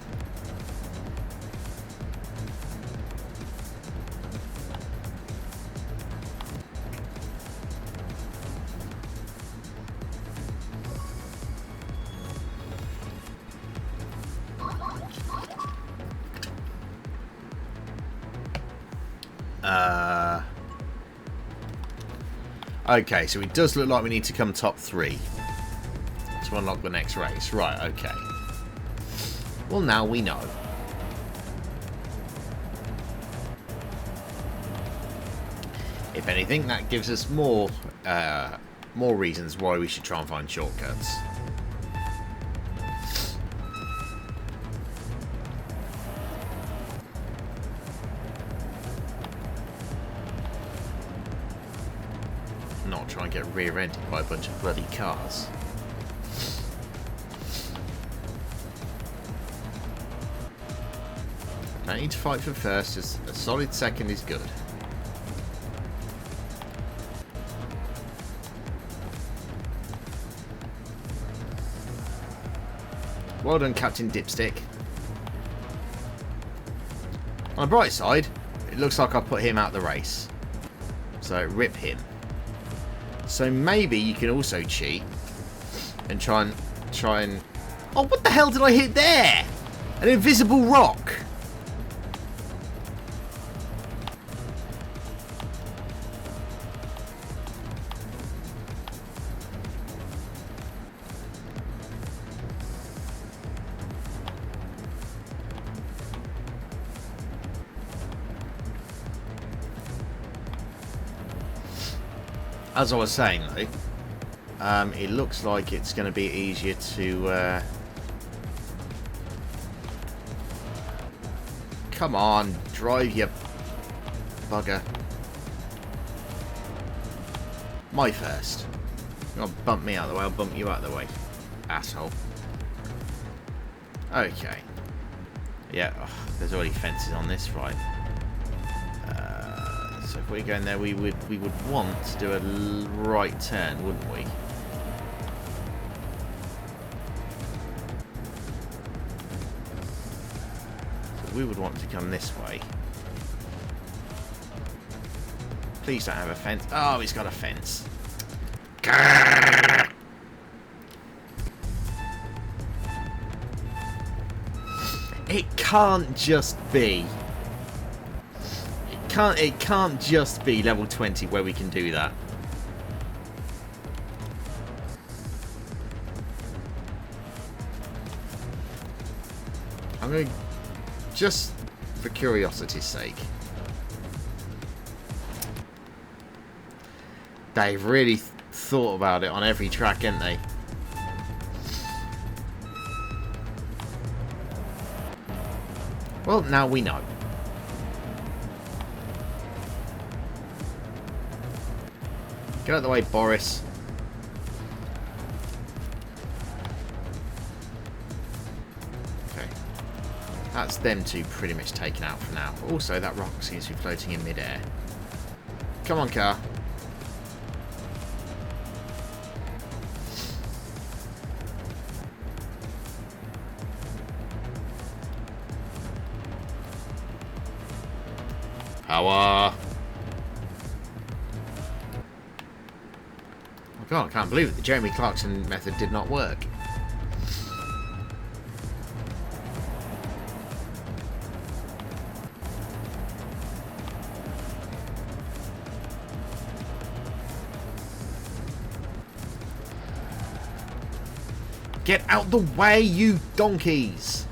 Okay, so it does look like we need to come top 3 to unlock the next race. Right, okay. Well, now we know. If anything, that gives us more reasons why we should try and find shortcuts. Not try and get rear-ended by a bunch of bloody cars. Don't need to fight for first, just a solid second is good. Well done, Captain Dipstick. On the bright side, it looks like I put him out the race. So, rip him. So maybe you can also cheat and try and... Oh, what the hell did I hit there? An invisible rock. As I was saying, though, it looks like it's going to be easier to... Come on, drive, you bugger. My first. You're going to bump me out of the way, I'll bump you out of the way. Asshole. Okay. Yeah, there's already fences on this, right. So if we go in there, we would want to do a right turn, wouldn't we? So we would want to come this way. Please don't have a fence. Oh, he's got a fence. It can't just be. It can't just be level 20 where we can do that. I'm going to, just for curiosity's sake. They've really thought about it on every track, haven't they? Well, now we know. Get out of the way, Boris. Okay. That's them two pretty much taken out for now. Also, that rock seems to be floating in midair. Come on, car. Power. God, I can't believe it. The Jeremy Clarkson method did not work. Get out the way, you donkeys!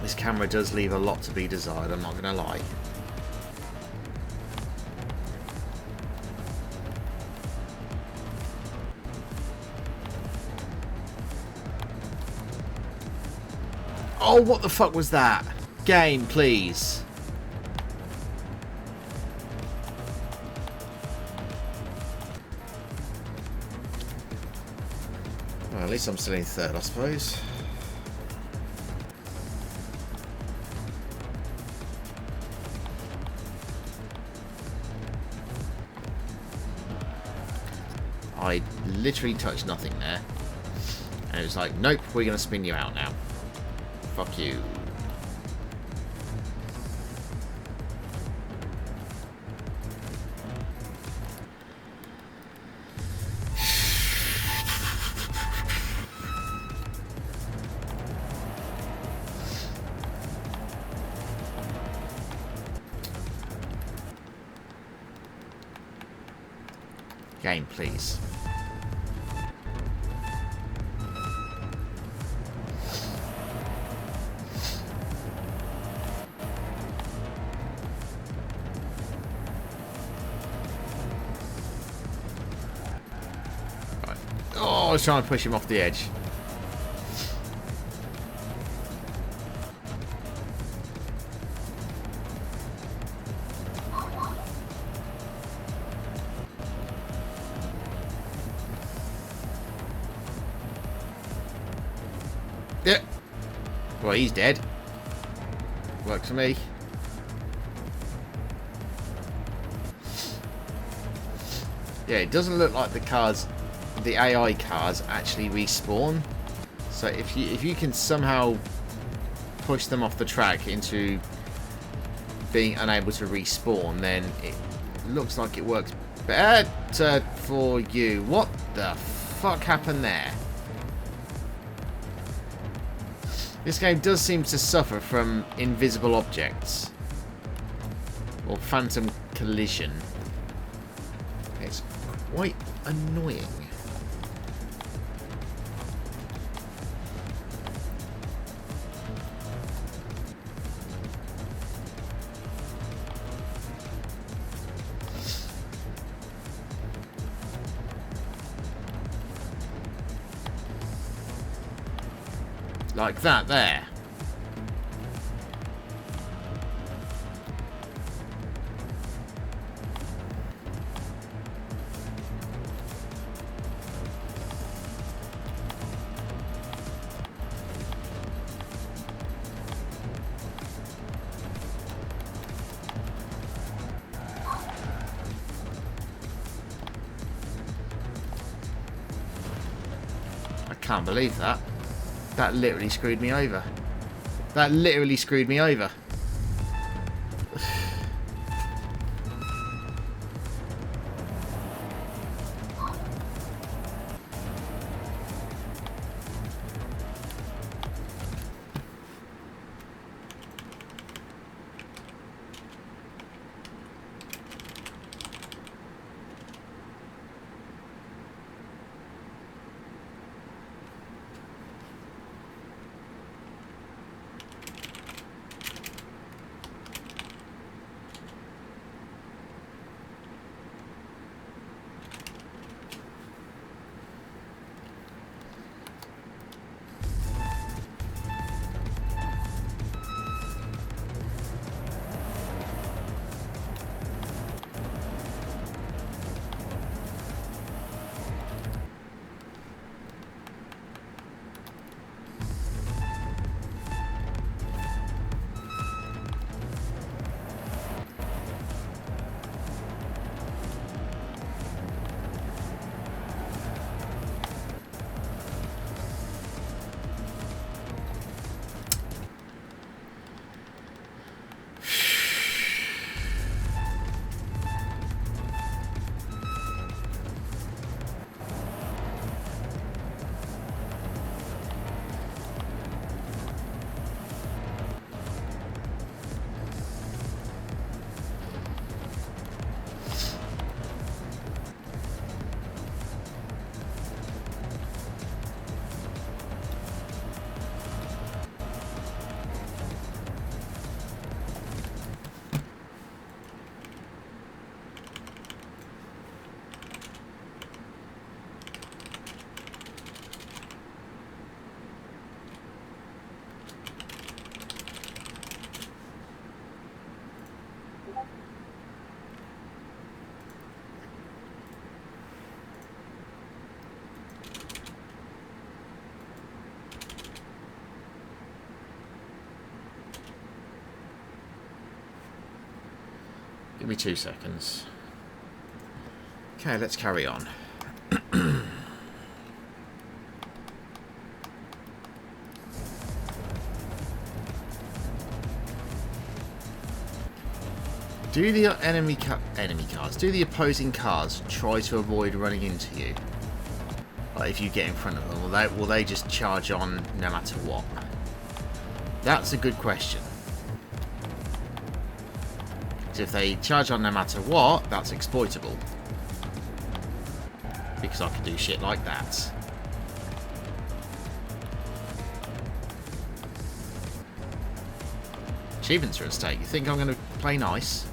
This camera does leave a lot to be desired, I'm not going to lie. Oh, what the fuck was that? Game, please. Well, at least I'm still in third, I suppose. I literally touched nothing there. And it was like, nope, we're going to spin you out now. Fuck you. Game, please. Right. Oh, I was trying to push him off the edge. Yeah. Well, he's dead. Works for me. Yeah, it doesn't look like the cars, the AI cars, actually respawn. So if you can somehow push them off the track into being unable to respawn, then it looks like it works better for you. What the fuck happened there? This game does seem to suffer from invisible objects. Or phantom collision. It's quite annoying. Like that there. I can't believe that. That literally screwed me over. That literally screwed me over. Give me 2 seconds. Okay, let's carry on. Do the enemy cars, do the opposing cars try to avoid running into you? Like if you get in front of them, will they just charge on no matter what? That's a good question. Because if they charge on no matter what, that's exploitable. Because I could do shit like that. Achievements are at stake. You think I'm going to play nice?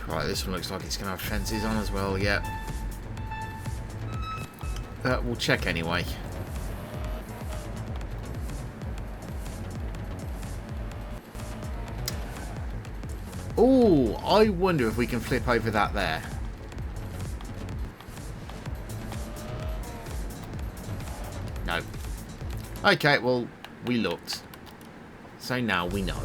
Right, this one looks like it's going to have fences on as well, yeah. We'll check anyway. Oh, I wonder if we can flip over that there. No. Okay, well, we looked. So now we know.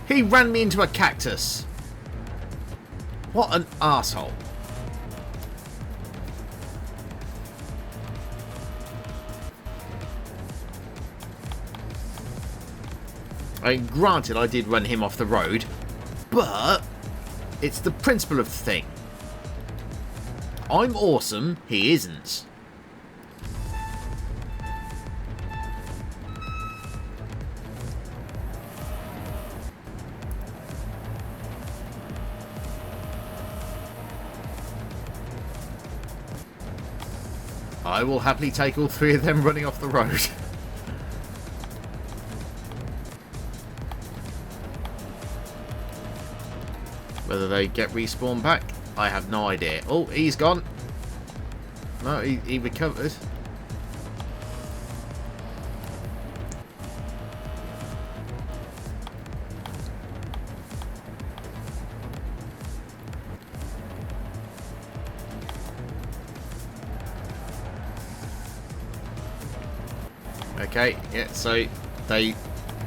He ran me into a cactus. What an arsehole. I mean, granted, I did run him off the road, but it's the principle of the thing. I'm awesome, he isn't. I will happily take all three of them running off the road. Whether they get respawned back, I have no idea. Oh, he's gone. No, he recovered. Okay, yeah, so they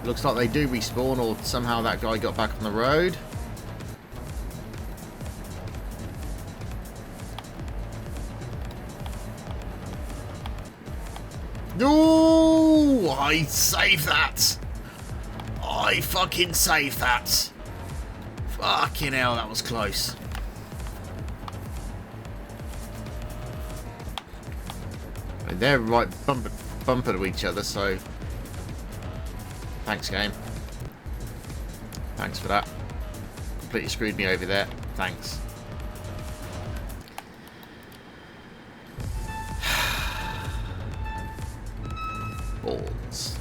looks like they do respawn, or somehow that guy got back on the road. No, I saved that. I fucking saved that. Fucking hell, that was close. And they're right bumper to each other, so thanks, game. Thanks for that. Completely screwed me over there. Thanks. Balls.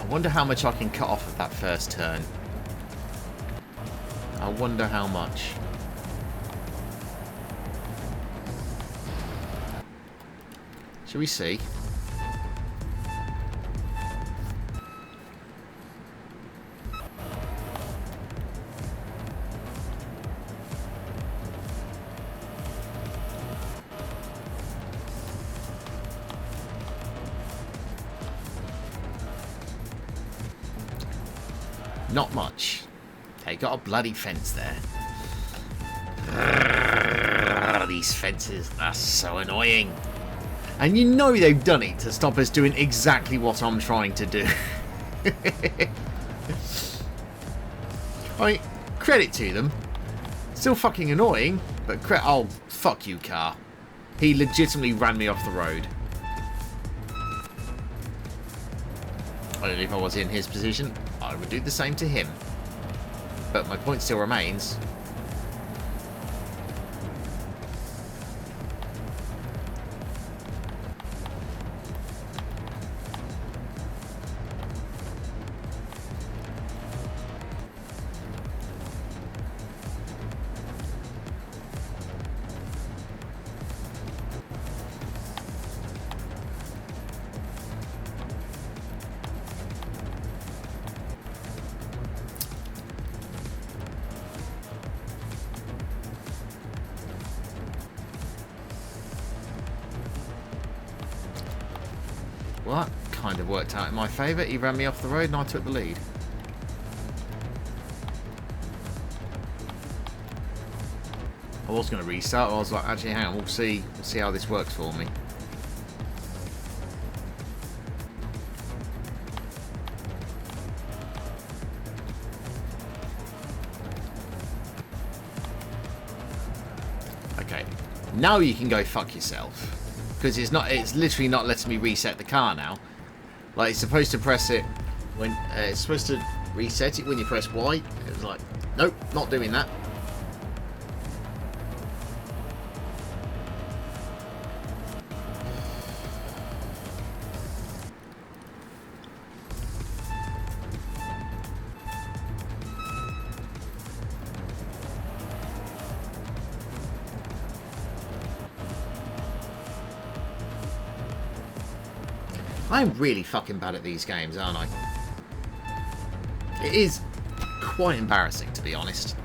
wonder how much I can cut off of that first turn. I wonder how much. Shall we see? Not much. They got a bloody fence there. These fences are so annoying. And you know they've done it to stop us doing exactly what I'm trying to do. I mean, credit to them. Still fucking annoying, but oh, fuck you, car. He legitimately ran me off the road. I don't know if I was in his position. I would do the same to him. But my point still remains. Well, that kind of worked out in my favour. He ran me off the road and I took the lead. I was going to restart, but I was like, actually, hang on, we'll see how this works for me. Okay, now you can go fuck yourself. Because it's literally not letting me reset the car now. Like, it's supposed to press it when it's supposed to reset it when you press Y. It was like, nope, not doing that. I'm really fucking bad at these games, aren't I? It is quite embarrassing, to be honest.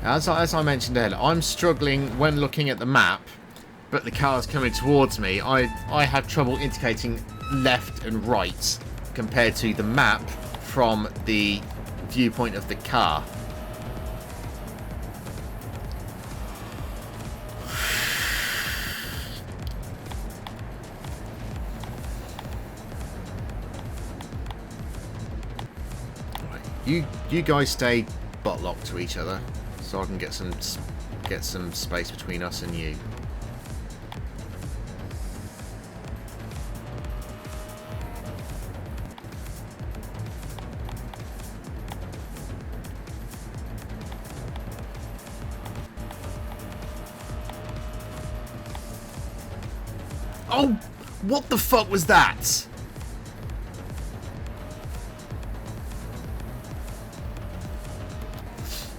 As I mentioned earlier, I'm struggling when looking at the map, but the car's coming towards me. I have trouble indicating left and right compared to the map from the viewpoint of the car. You guys stay butt locked to each other. So I can get some space between us and you. Oh, what the fuck was that?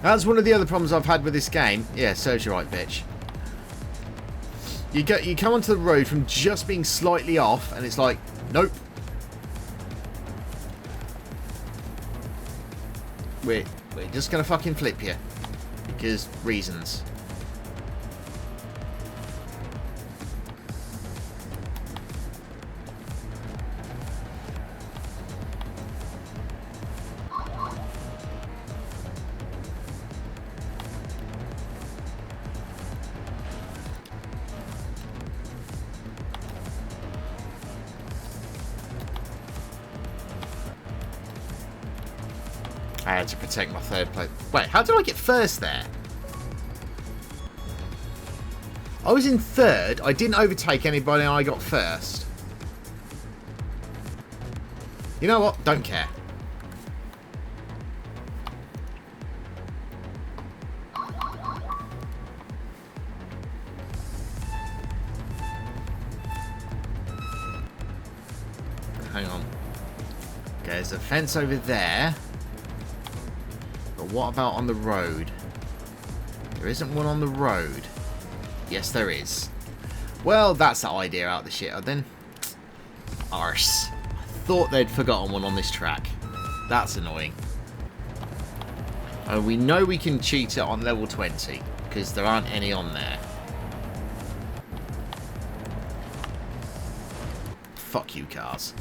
That's one of the other problems I've had with this game. Yeah, serves you right, bitch. You come onto the road from just being slightly off, and it's like, nope. We're just gonna fucking flip you. Because reasons. To protect my third place. Wait, how did I get first there? I was in third. I didn't overtake anybody and I got first. You know what? Don't care. Hang on. Okay, there's a fence over there. But what about on the road? There isn't one on the road. Yes, there is. Well, that's that idea out of the shit then. Arse. I thought they'd forgotten one on this track. That's annoying. And we know we can cheat it on level 20, because there aren't any on there. Fuck you, cars.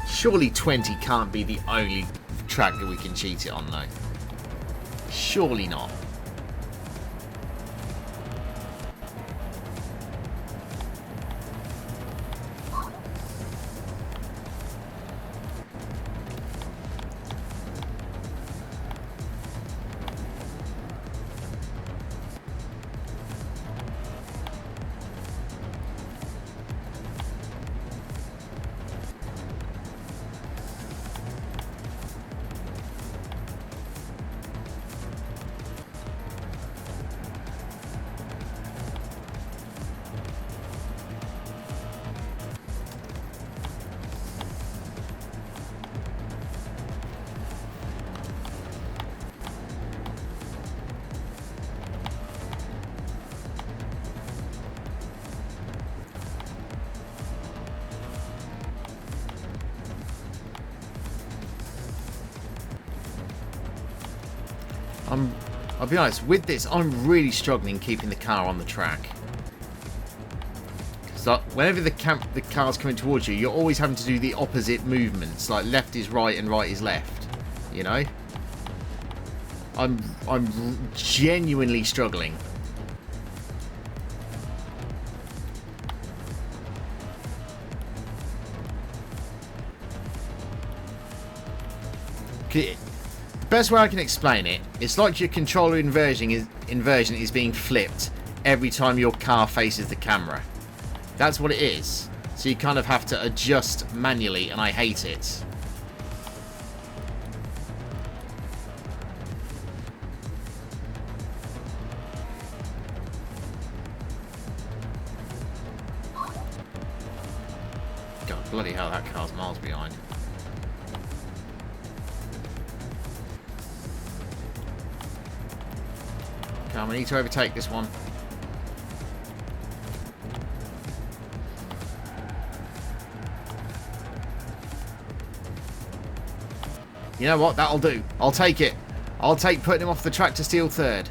Surely 20 can't be the only track that we can cheat it on, though. Surely not. I'll be honest, with this, I'm really struggling keeping the car on the track. So whenever the car's coming towards you, you're always having to do the opposite movements, like left is right and right is left. You know? I'm genuinely struggling. The best way I can explain it, it's like your controller inversion is being flipped every time your car faces the camera. That's what it is. So you kind of have to adjust manually, and I hate it. God, bloody hell, that car's miles behind. Come, I need to overtake this one. You know what? That'll do. I'll take it. I'll take putting him off the track to steal third.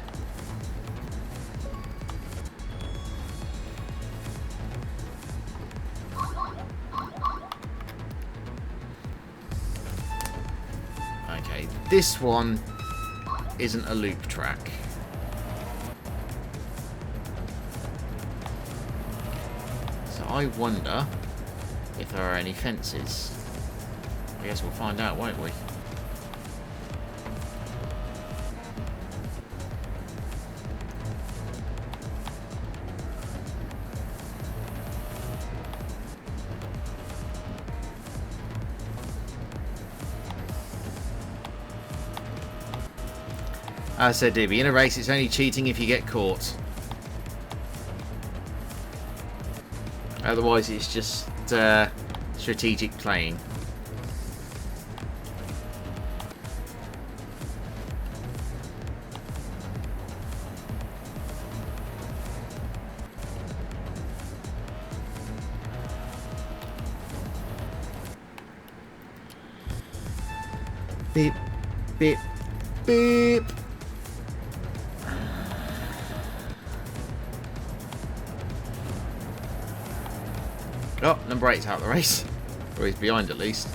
Okay, this one isn't a loop track. So I wonder if there are any fences. I guess we'll find out, won't we? As I said, DB, in a race it's only cheating if you get caught. Otherwise it's just strategic playing. Beep, beep, beep. Oh, number 8's out of the race. Or he's behind at least.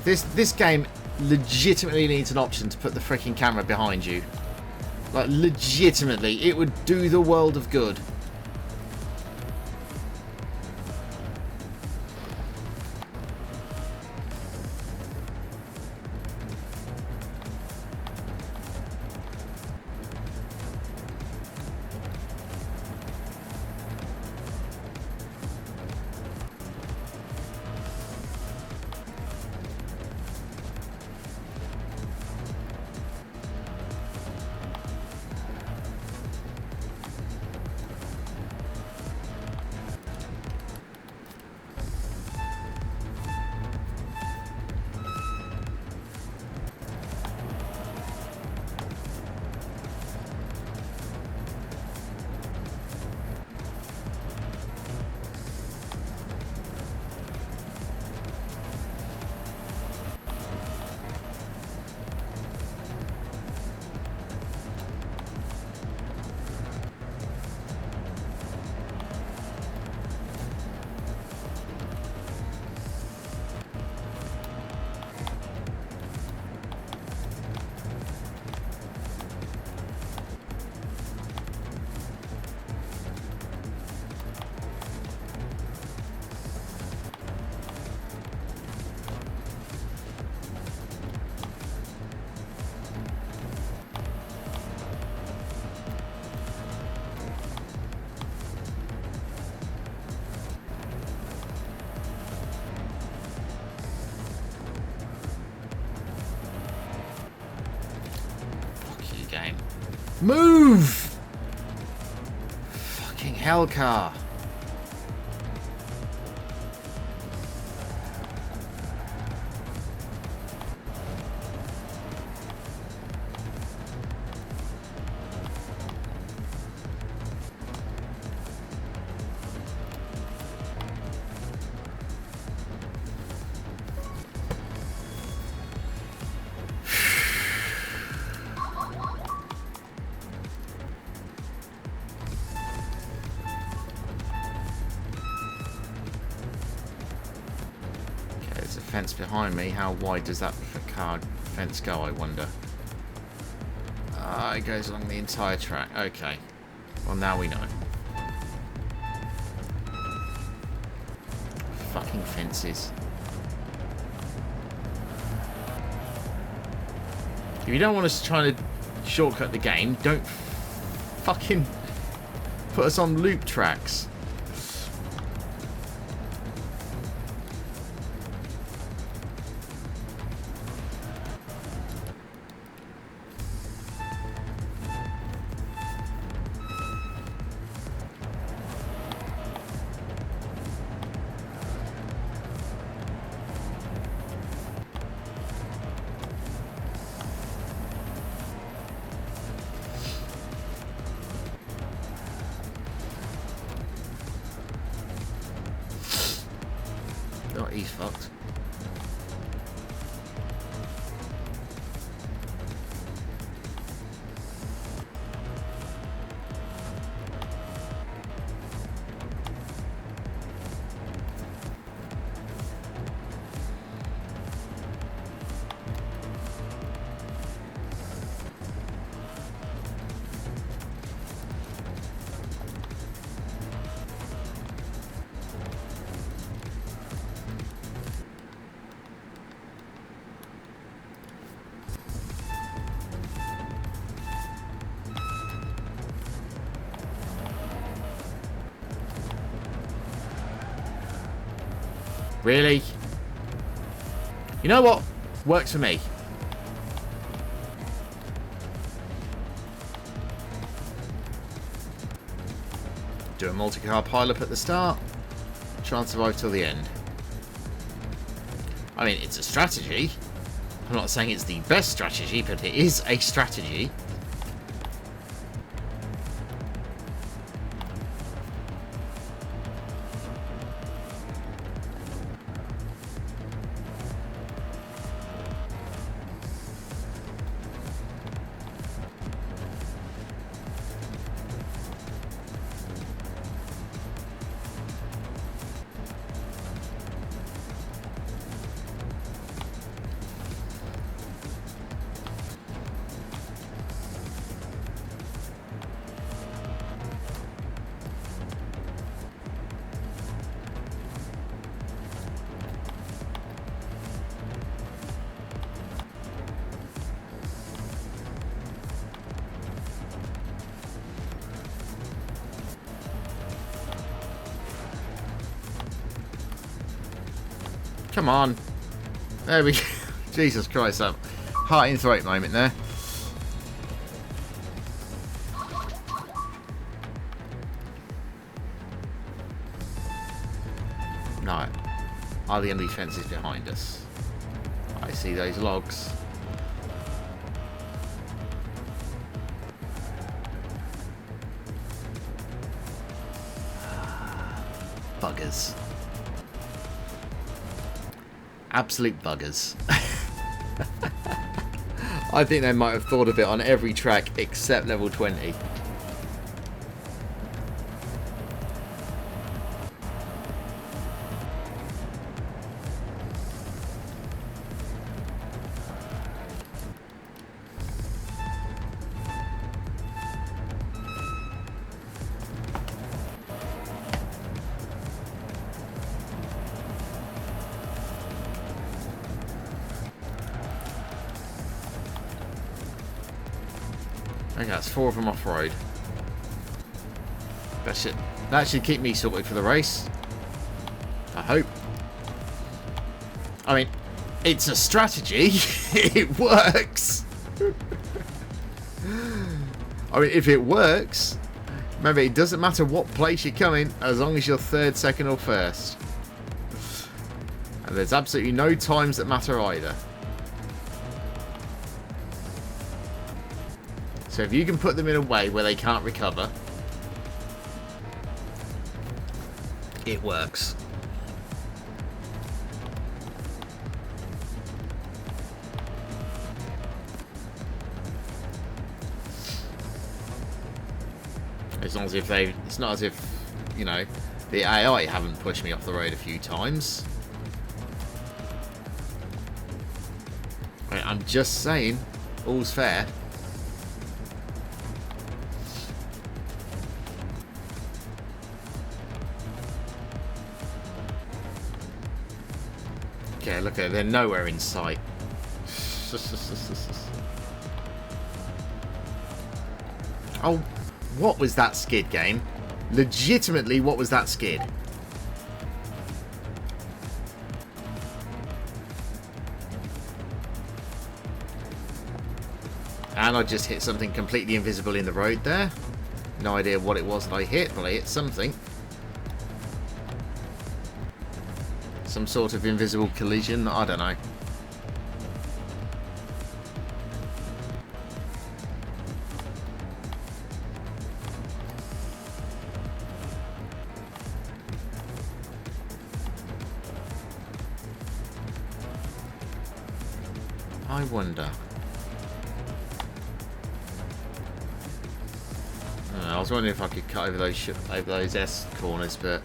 This game legitimately needs an option to put the freaking camera behind you. Like, legitimately, it would do the world of good. Game. Move! Fucking hell car. Fence behind me. How wide does that car fence go, I wonder? It goes along the entire track. Okay. Well, now we know. Fucking fences. If you don't want us trying to shortcut the game, don't fucking put us on loop tracks. Oh, he's fucked. Really? You know what? Works for me. Do a multi-car pile-up at the start. Try and survive till the end. I mean, it's a strategy. I'm not saying it's the best strategy, but it is a strategy. Come on. There we go. Jesus Christ, that heart in throat moment there. No. Are the enemy fences behind us? I see those logs. Buggers. Absolute buggers. I think they might have thought of it on every track except level 20. Okay, that's 4 of them off-road. That should keep me sorted for the race. I hope. I mean, it's a strategy. It works. I mean, if it works, remember, it doesn't matter what place you come in, as long as you're third, second, or first. And there's absolutely no times that matter either. So if you can put them in a way where they can't recover, it works. It's not as if it's not as if, you know, the AI haven't pushed me off the road a few times. I'm just saying, all's fair. Okay, look at it, they're nowhere in sight. Oh, what was that skid, game? Legitimately, what was that skid? And I just hit something completely invisible in the road there. No idea what it was that I hit, but I hit something. Some sort of invisible collision, I don't know. I wonder. I was wondering if I could cut over those S corners, but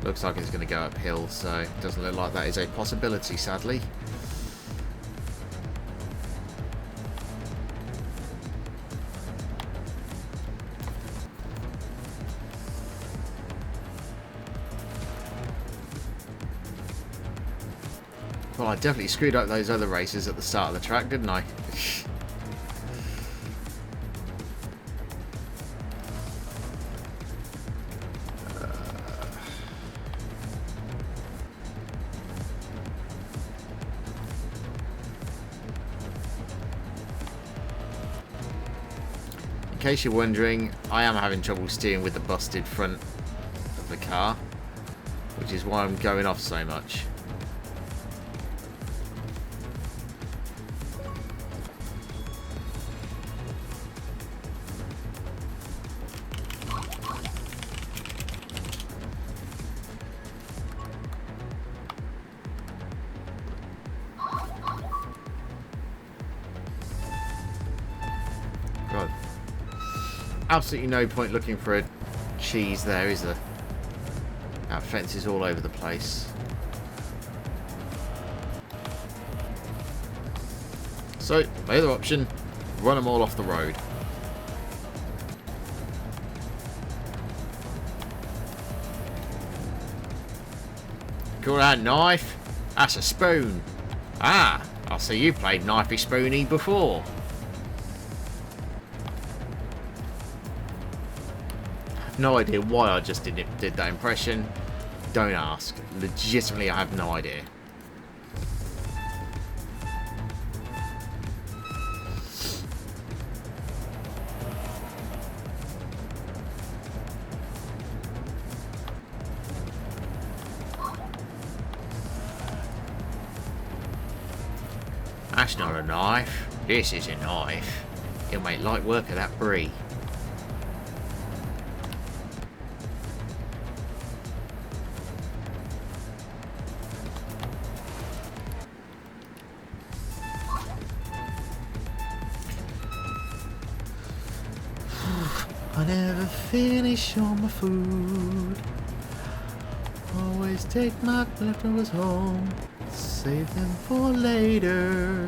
looks like it's going to go uphill, so it doesn't look like that is a possibility, sadly. Well, I definitely screwed up those other races at the start of the track, didn't I? In case you're wondering, I am having trouble steering with the busted front of the car, which is why I'm going off so much. God. Absolutely no point looking for a cheese there, is there? That fence is all over the place. So, my other option, run them all off the road. Call that knife? That's a spoon. Ah, I see you played Knifey Spoony before. No idea why I just did that impression. Don't ask. Legitimately, I have no idea. That's not a knife. This is a knife. It'll make light work of that brie. I never finish all my food. Always take my leftovers home. Save them for later.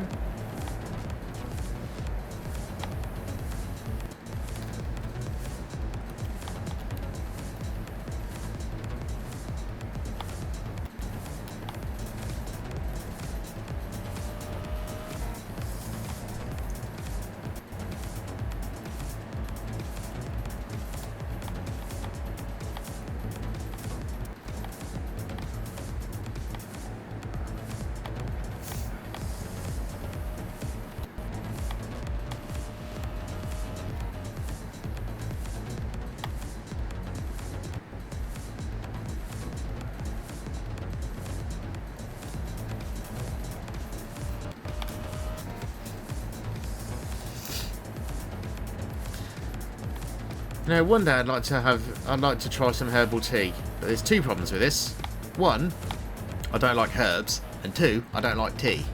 Now, one day I'd like to try some herbal tea, but there's two problems with this. One, I don't like herbs, and two, I don't like tea.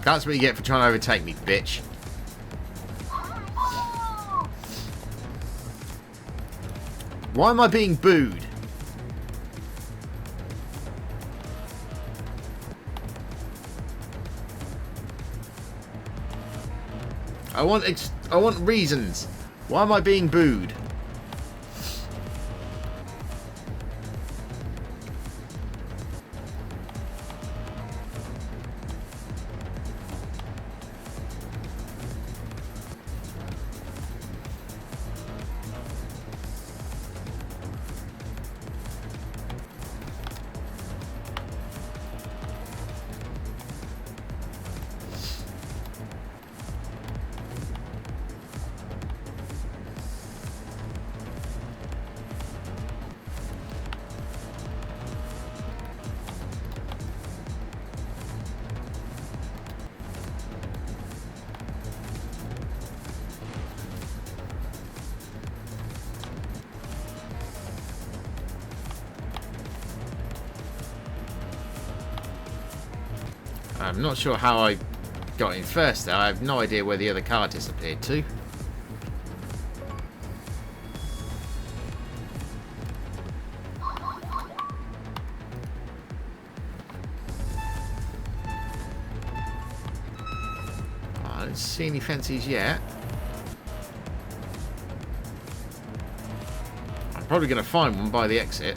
That's what you get for trying to overtake me, bitch. Why am I being booed? I want reasons. Why am I being booed? I'm not sure how I got in first there. I have no idea where the other car disappeared to. I don't see any fences yet. I'm probably going to find one by the exit.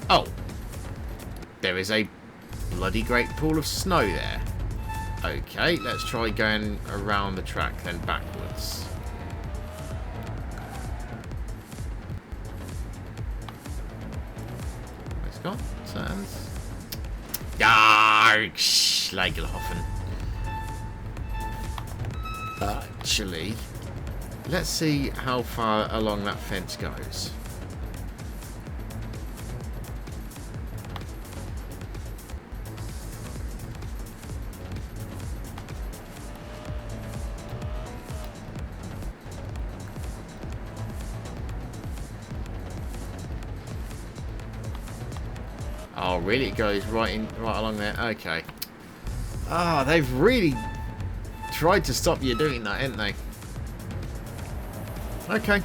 Oh! There is a bloody great pool of snow there. Okay, let's try going around the track then backwards. Let's go. Turns. Schlegelhoffen. Actually, let's see how far along that fence goes. Oh, really? It goes right along there? Okay. Ah, they've really tried to stop you doing that, haven't they? Okay.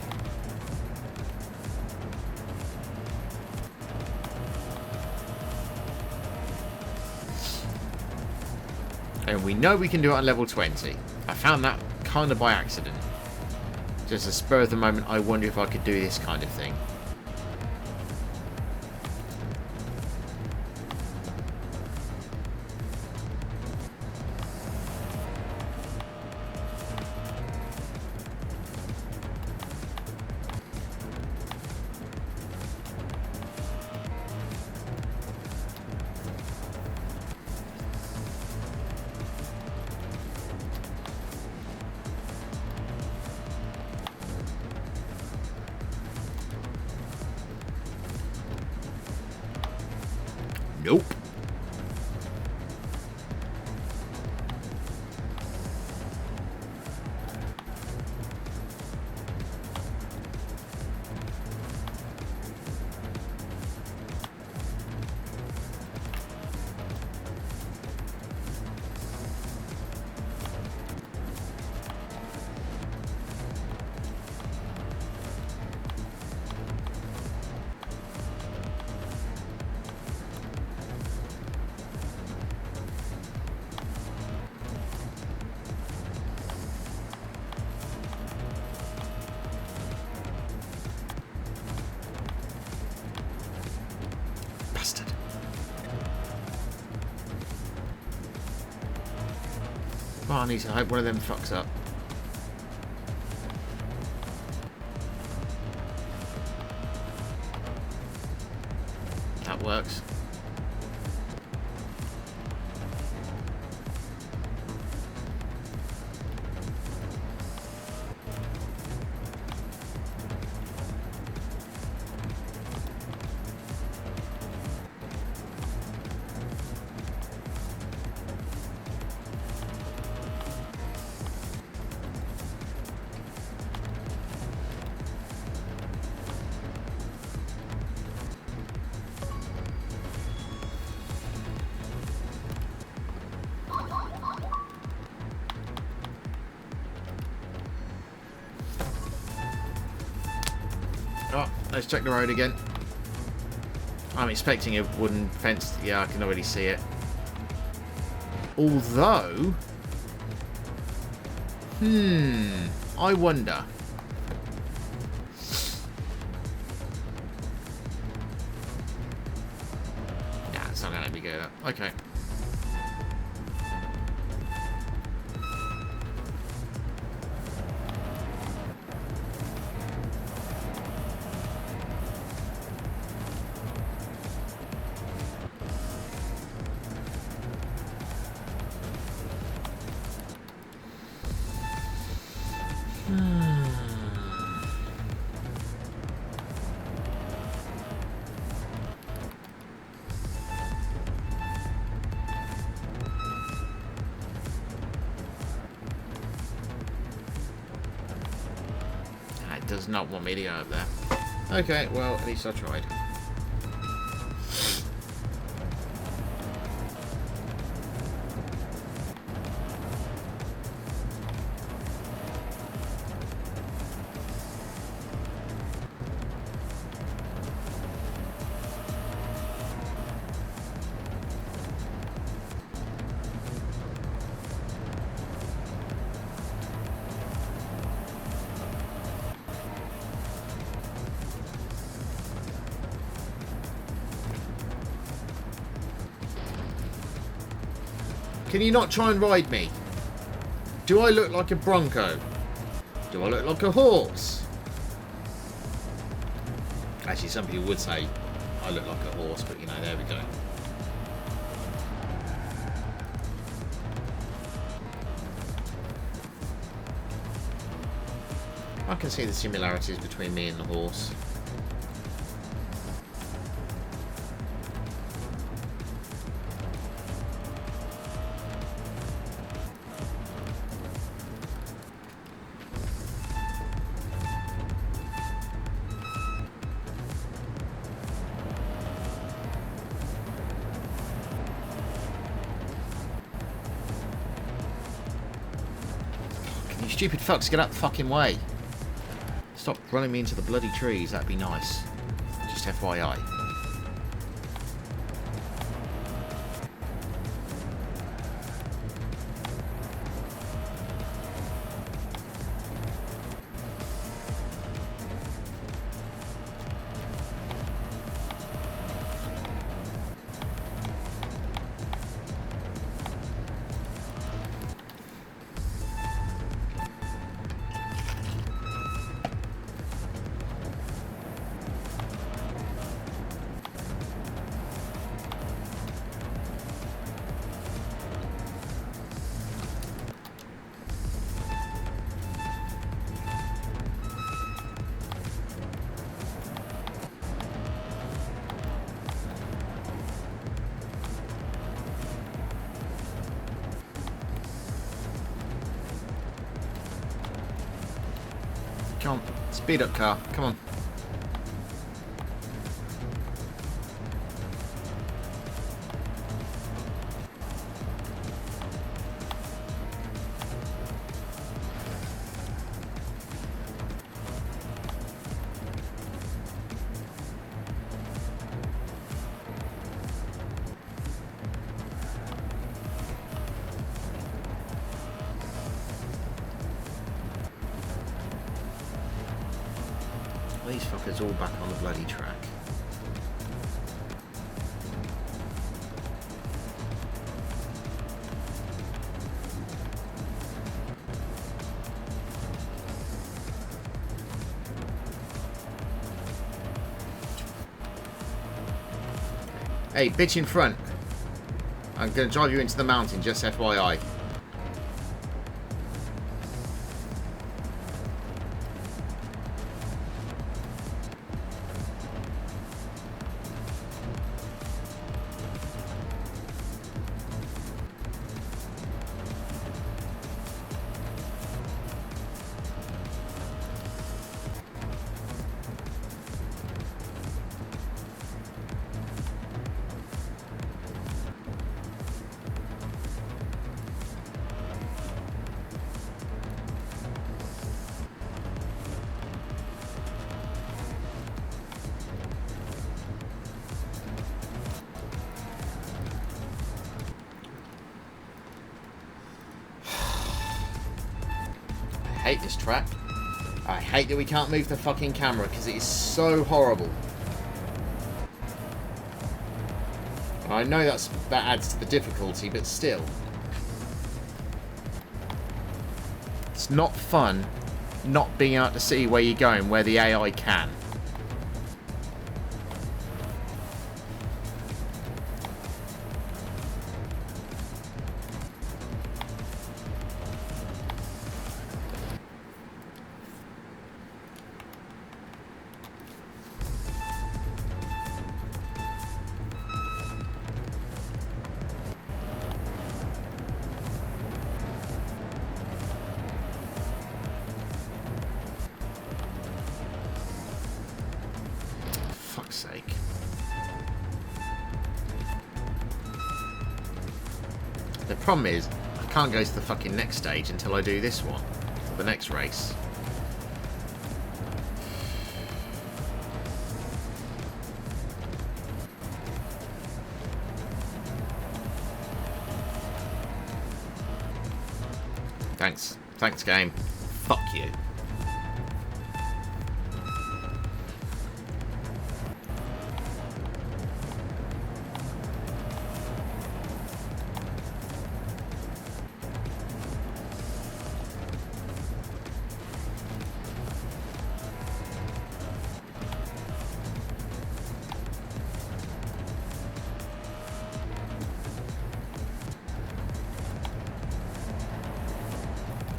And we know we can do it on level 20. I found that kind of by accident. Just a spur of the moment, I wonder if I could do this kind of thing. Oh, I need to hope one of them fucks up. That works. Oh, let's check the road again. I'm expecting a wooden fence. Yeah, I can already see it. Although... I wonder. Nah, it's not going to be good. Okay. It does not want me to go up there. Okay, well, at least I tried. Can you not try and ride me? Do I look like a bronco? Do I look like a horse? Actually, some people would say I look like a horse, but you know, there we go. I can see the similarities between me and the horse. Stupid fucks, get out the fucking way. Stop running me into the bloody trees, that'd be nice. Just FYI. Come on, speed up, car. Come on. These fuckers all back on the bloody track. Hey, bitch in front. I'm going to drive you into the mountain, just FYI. I hate this track. I hate that we can't move the fucking camera because it is so horrible. And I know that adds to the difficulty, but still. It's not fun not being able to see where you're going, where the AI can. Fuck's sake. The problem is, I can't go to the fucking next stage until I do this one. The next race. Thanks. Thanks, game. Fuck you.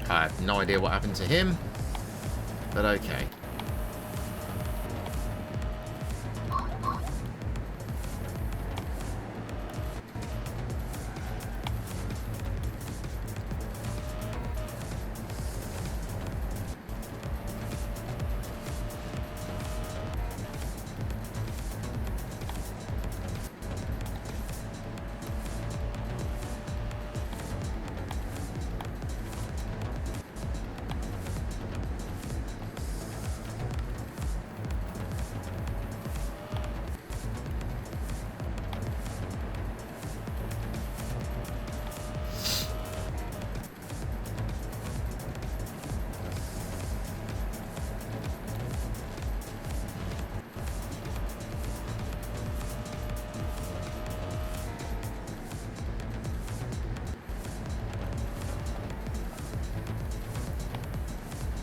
I have no idea what happened to him, but okay.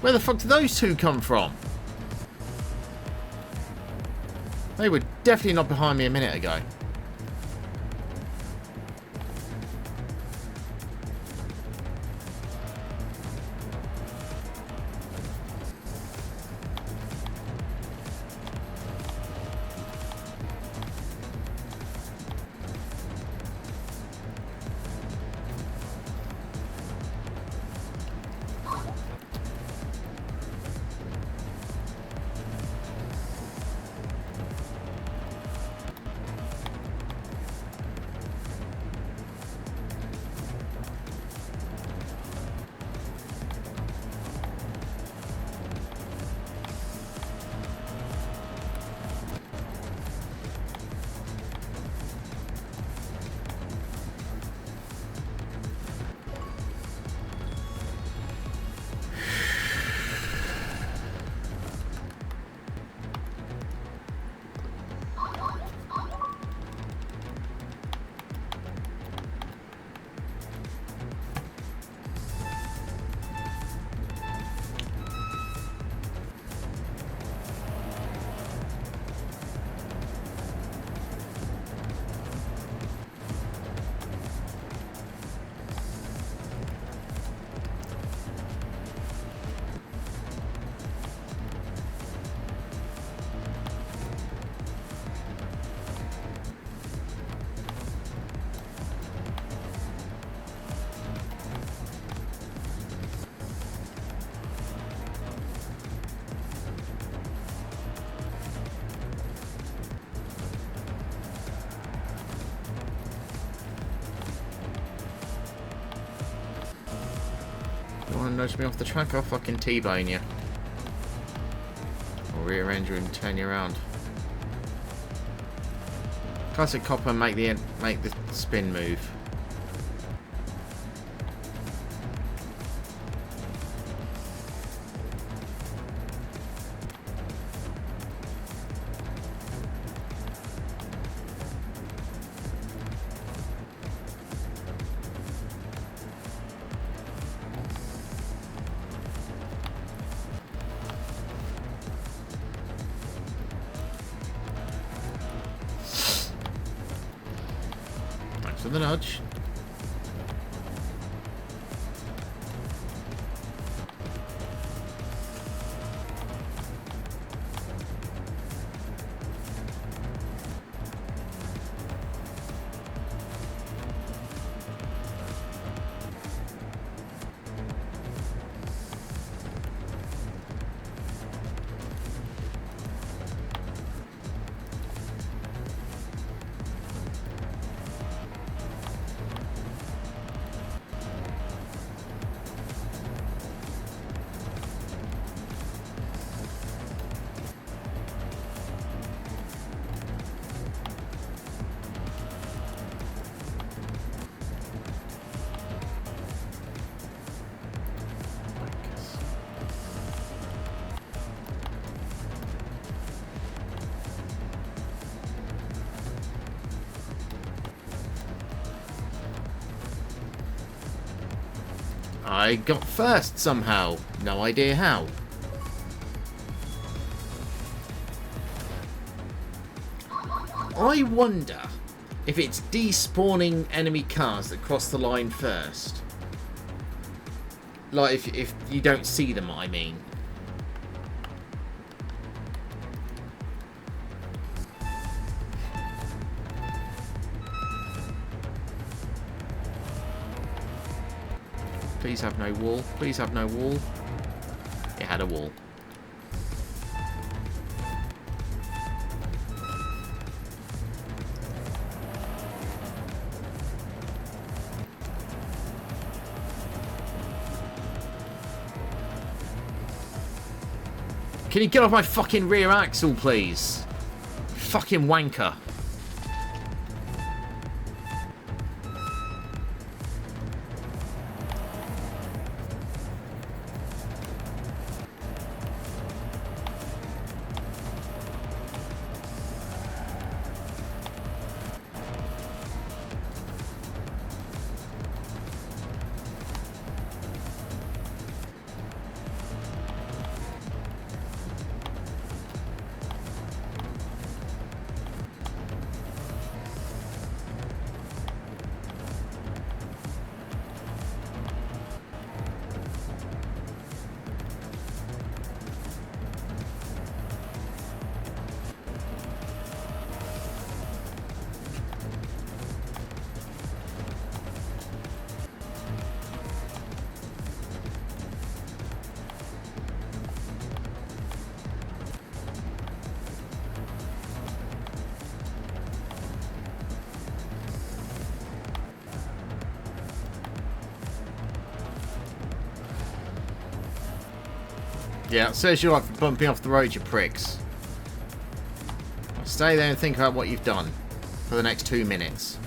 Where the fuck did those two come from? They were definitely not behind me a minute ago. nudge me off the track, I'll fucking T-bone you. Or rear-end you and turn you around. Classic copper, make the spin move. For the nudge. I got first somehow. No idea how. I wonder if it's despawning enemy cars that cross the line first. Like if you don't see them, I mean. Please have no wall. Please have no wall. It had a wall. Can you get off my fucking rear axle, please? Fucking wanker. Yeah, it says you're up for bumping off the road, you pricks. Stay there and think about what you've done for the next 2 minutes.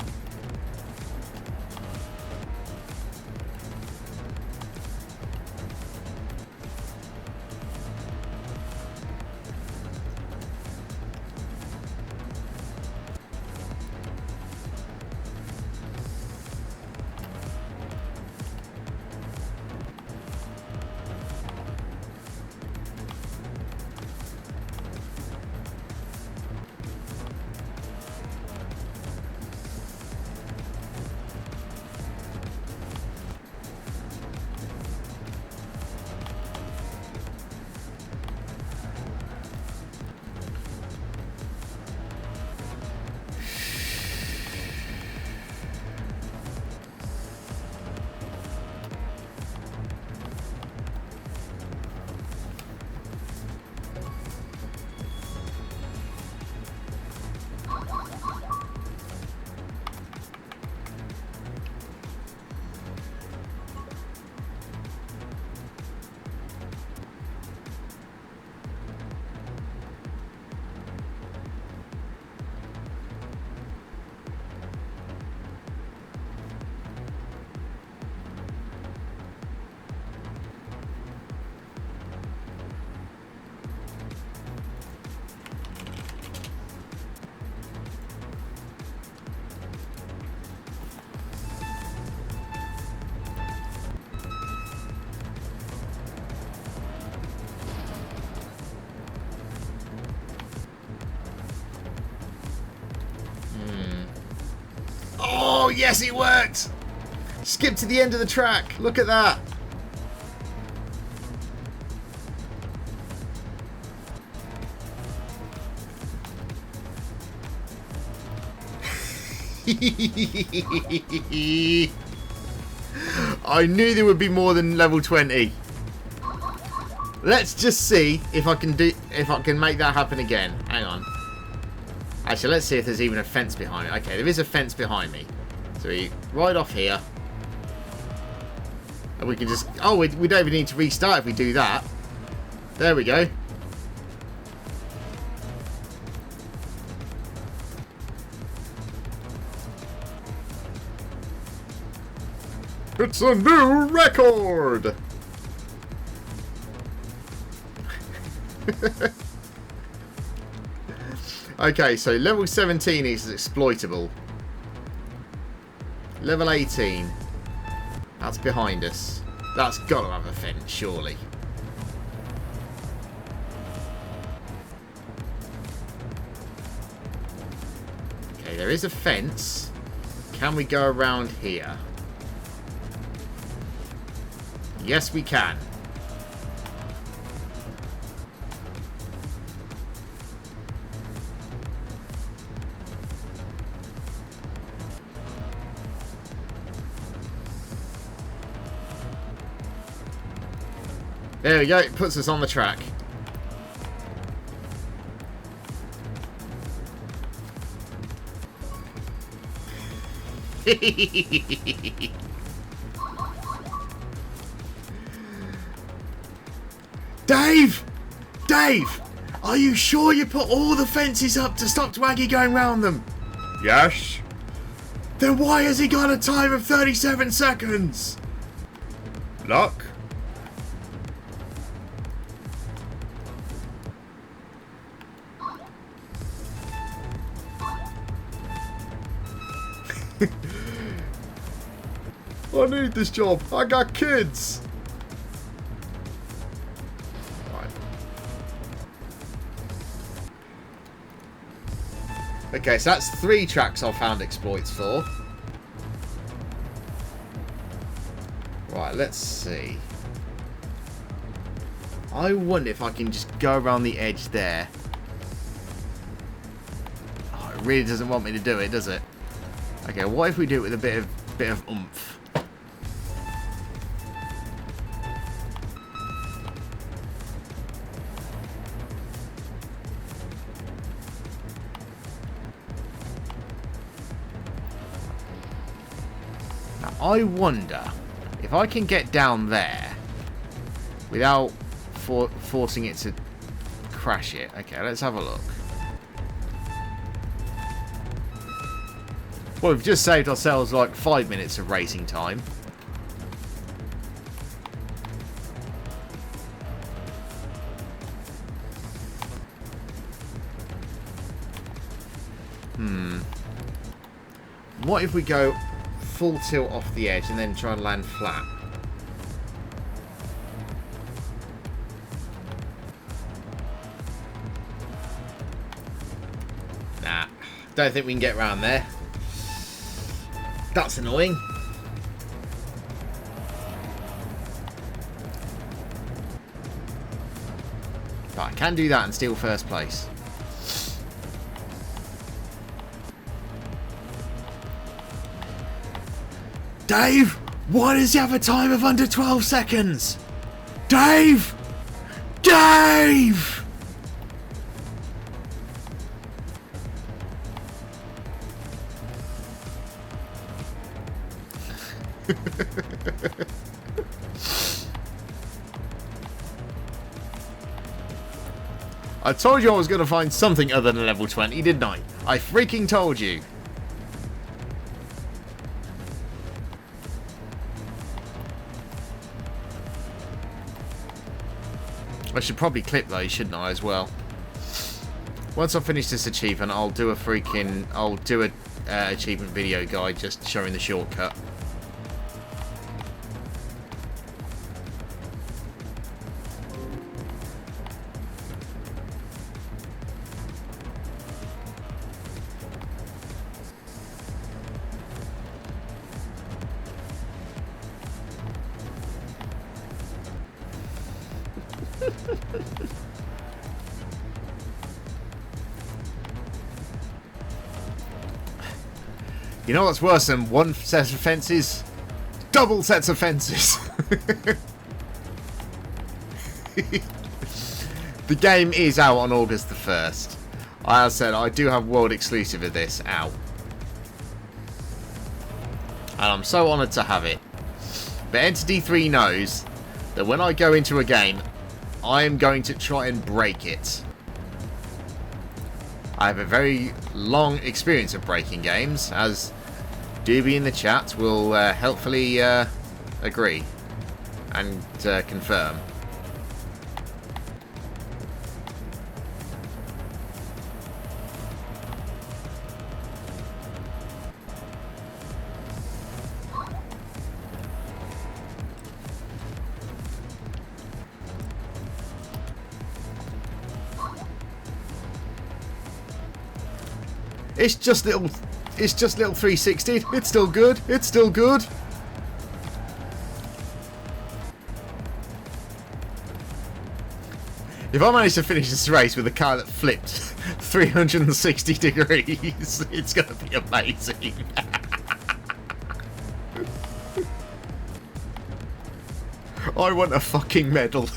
yes, it worked! Skip to the end of the track. Look at that. I knew there would be more than level 20. Let's just see if I can make that happen again. Hang on. Actually, let's see if there's even a fence behind me. Okay, there is a fence behind me. So we ride off here. And we can just... Oh, we don't even need to restart if we do that. There we go. It's a new record! Okay, so level 17 is exploitable. Level 18. That's behind us. That's got to have a fence, surely. Okay, there is a fence. Can we go around here? Yes, we can. There we go, it puts us on the track. Dave! Dave! Are you sure you put all the fences up to stop Dwaggy going round them? Yes. Then why has he got a time of 37 seconds? Luck? I need this job. I got kids. Right. Okay, so that's 3 tracks I've found exploits for. Right, let's see. I wonder if I can just go around the edge there. Oh, it really doesn't want me to do it, does it? Okay, what if we do it with a bit of oomph? Now, I wonder if I can get down there without forcing it to crash it. Okay, let's have a look. Well, we've just saved ourselves like 5 minutes of racing time. What if we go full tilt off the edge and then try and land flat? Nah, don't think we can get around there. That's annoying. But I can do that and steal first place. Dave, why does he have a time of under 12 seconds? Dave! Dave! I told you I was going to find something other than level 20, didn't I? I freaking told you. I should probably clip those, shouldn't I, as well? Once I finish this achievement, I'll do a achievement video guide just showing the shortcut. You know what's worse than one set of fences? Double sets of fences. The game is out on August the 1st. As I said, I do have world exclusive of this out. And I'm so honoured to have it. But Entity 3 knows that when I go into a game, I am going to try and break it. I have a very long experience of breaking games, as Doobie in the chat will helpfully agree and confirm. It's just little 360'd. It's still good. It's still good. If I manage to finish this race with a car that flipped 360 degrees, it's going to be amazing. I want a fucking medal.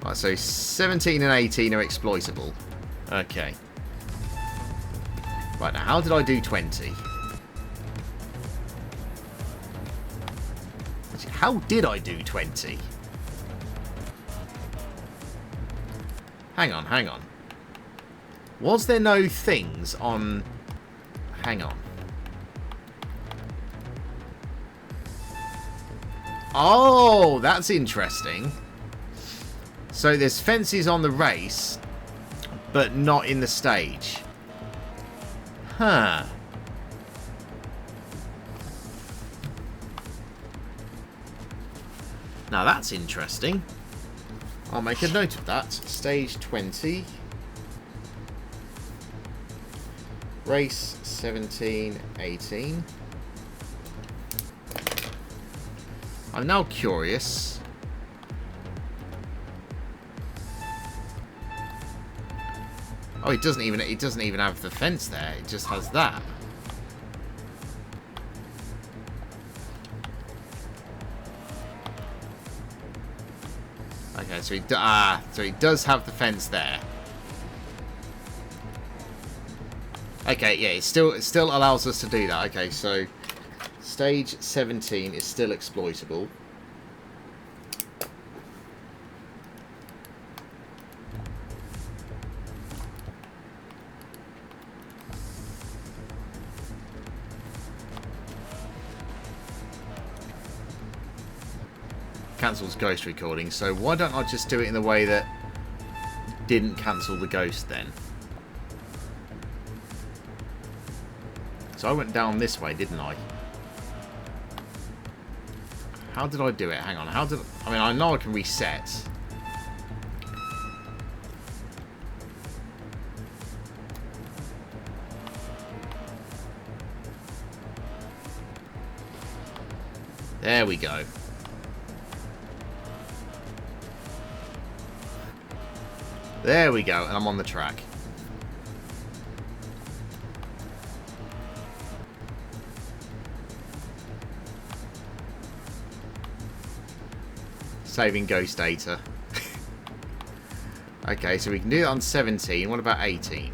Right, so 17 and 18 are exploitable. Okay. Right, now how did I do 20? How did I do 20? Hang on, hang on. Was there no things on... Hang on. Oh, that's interesting. So there's fences on the race, but not in the stage. Huh. Now that's interesting. I'll make a note of that. Stage 20. Race 17, 18. I'm now curious. Oh, it doesn't even have the fence there. It just has that. Okay, so it does have the fence there. Okay, yeah, it still allows us to do that. Okay, so stage 17 is still exploitable. Cancels ghost recording, so why don't I just do it in the way that didn't cancel the ghost then? So I went down this way, didn't I? How did I do it? Hang on, I mean, I know I can reset. There we go. There we go, and I'm on the track. Saving ghost data. Okay, so we can do that on 17. What about 18?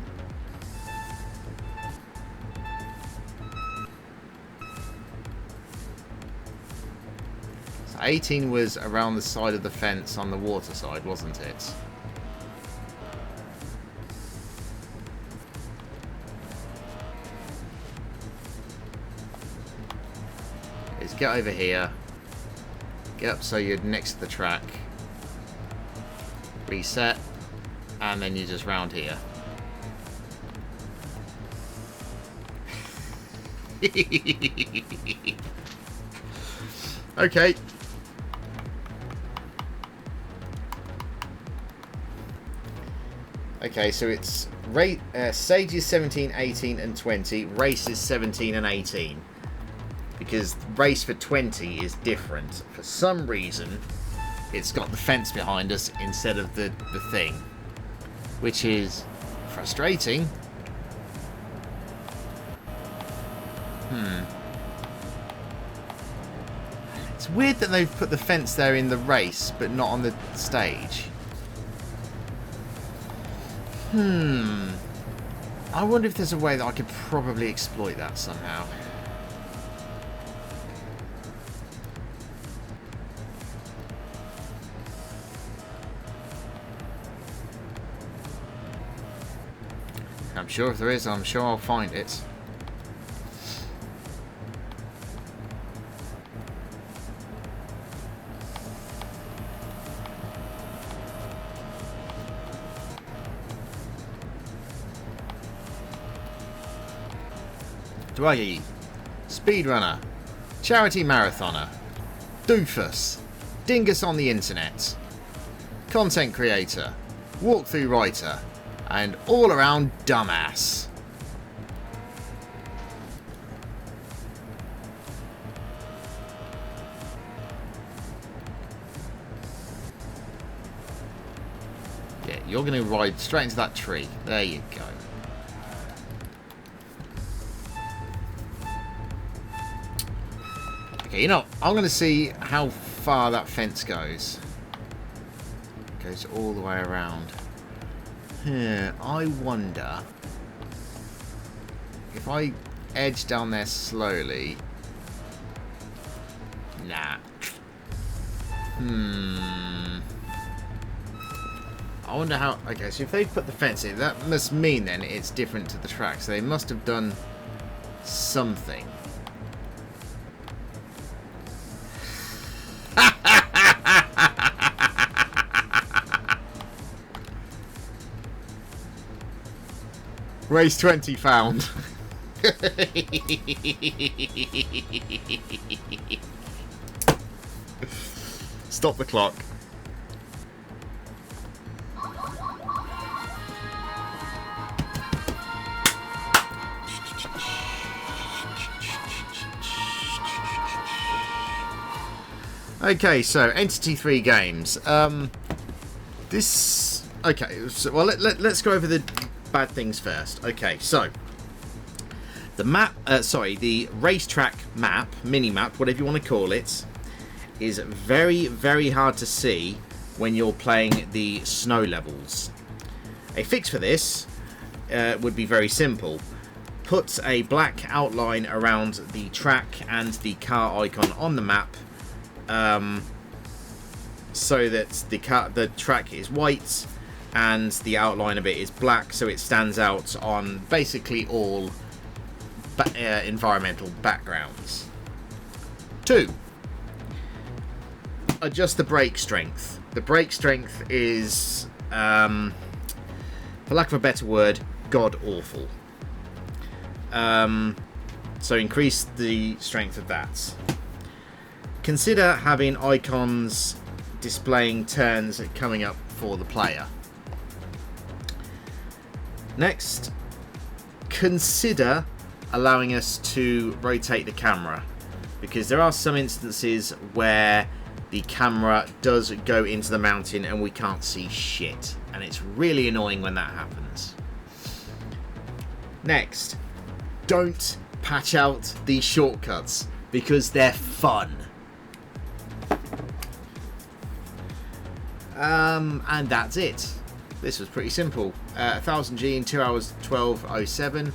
So 18 was around the side of the fence on the water side, wasn't it? Get over here. Get up so you're next to the track. Reset. And then you're just round here. Okay. Okay, so it's stages 17, 18 and 20, races 17 and 18. Because race for 20 is different. For some reason, it's got the fence behind us instead of the thing. Which is frustrating. It's weird that they've put the fence there in the race, but not on the stage. I wonder if there's a way that I could probably exploit that somehow. I'm sure if there is, I'm sure I'll find it. Dwaggienite, speedrunner, charity marathoner, doofus, dingus on the internet, content creator, walkthrough writer, and all-around dumbass. Yeah, you're going to ride straight into that tree. There you go. Okay, you know, I'm going to see how far that fence goes. It goes all the way around. I wonder if I edge down there slowly. Nah. I wonder how... Okay, so if they put the fence in, that must mean then it's different to the track. So they must have done something. Race 20 found. Stop the clock. Okay, so Entity 3 games. Okay, so, well, let's go over the bad things first. Okay, so the map, the racetrack map, mini-map, whatever you want to call it, is very, very hard to see when you're playing the snow levels. A fix for this would be very simple. Put a black outline around the track and the car icon on the map, so that the track is white and the outline of it is black, so it stands out on basically all environmental backgrounds. 2. Adjust the brake strength. The brake strength is, for lack of a better word, god-awful. So increase the strength of that. Consider having icons displaying turns coming up for the player. Next, consider allowing us to rotate the camera, because there are some instances where the camera does go into the mountain and we can't see shit, and it's really annoying when that happens. Next, don't patch out these shortcuts because they're fun. And that's it. This was pretty simple. 1000G in 2 hours 12:07.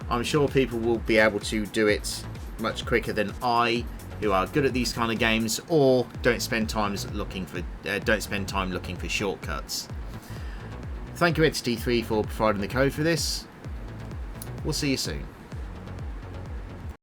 I'm sure people will be able to do it much quicker than I, who are good at these kind of games, or don't spend time looking for shortcuts. Thank you, Entity 3, for providing the code for this. We'll see you soon.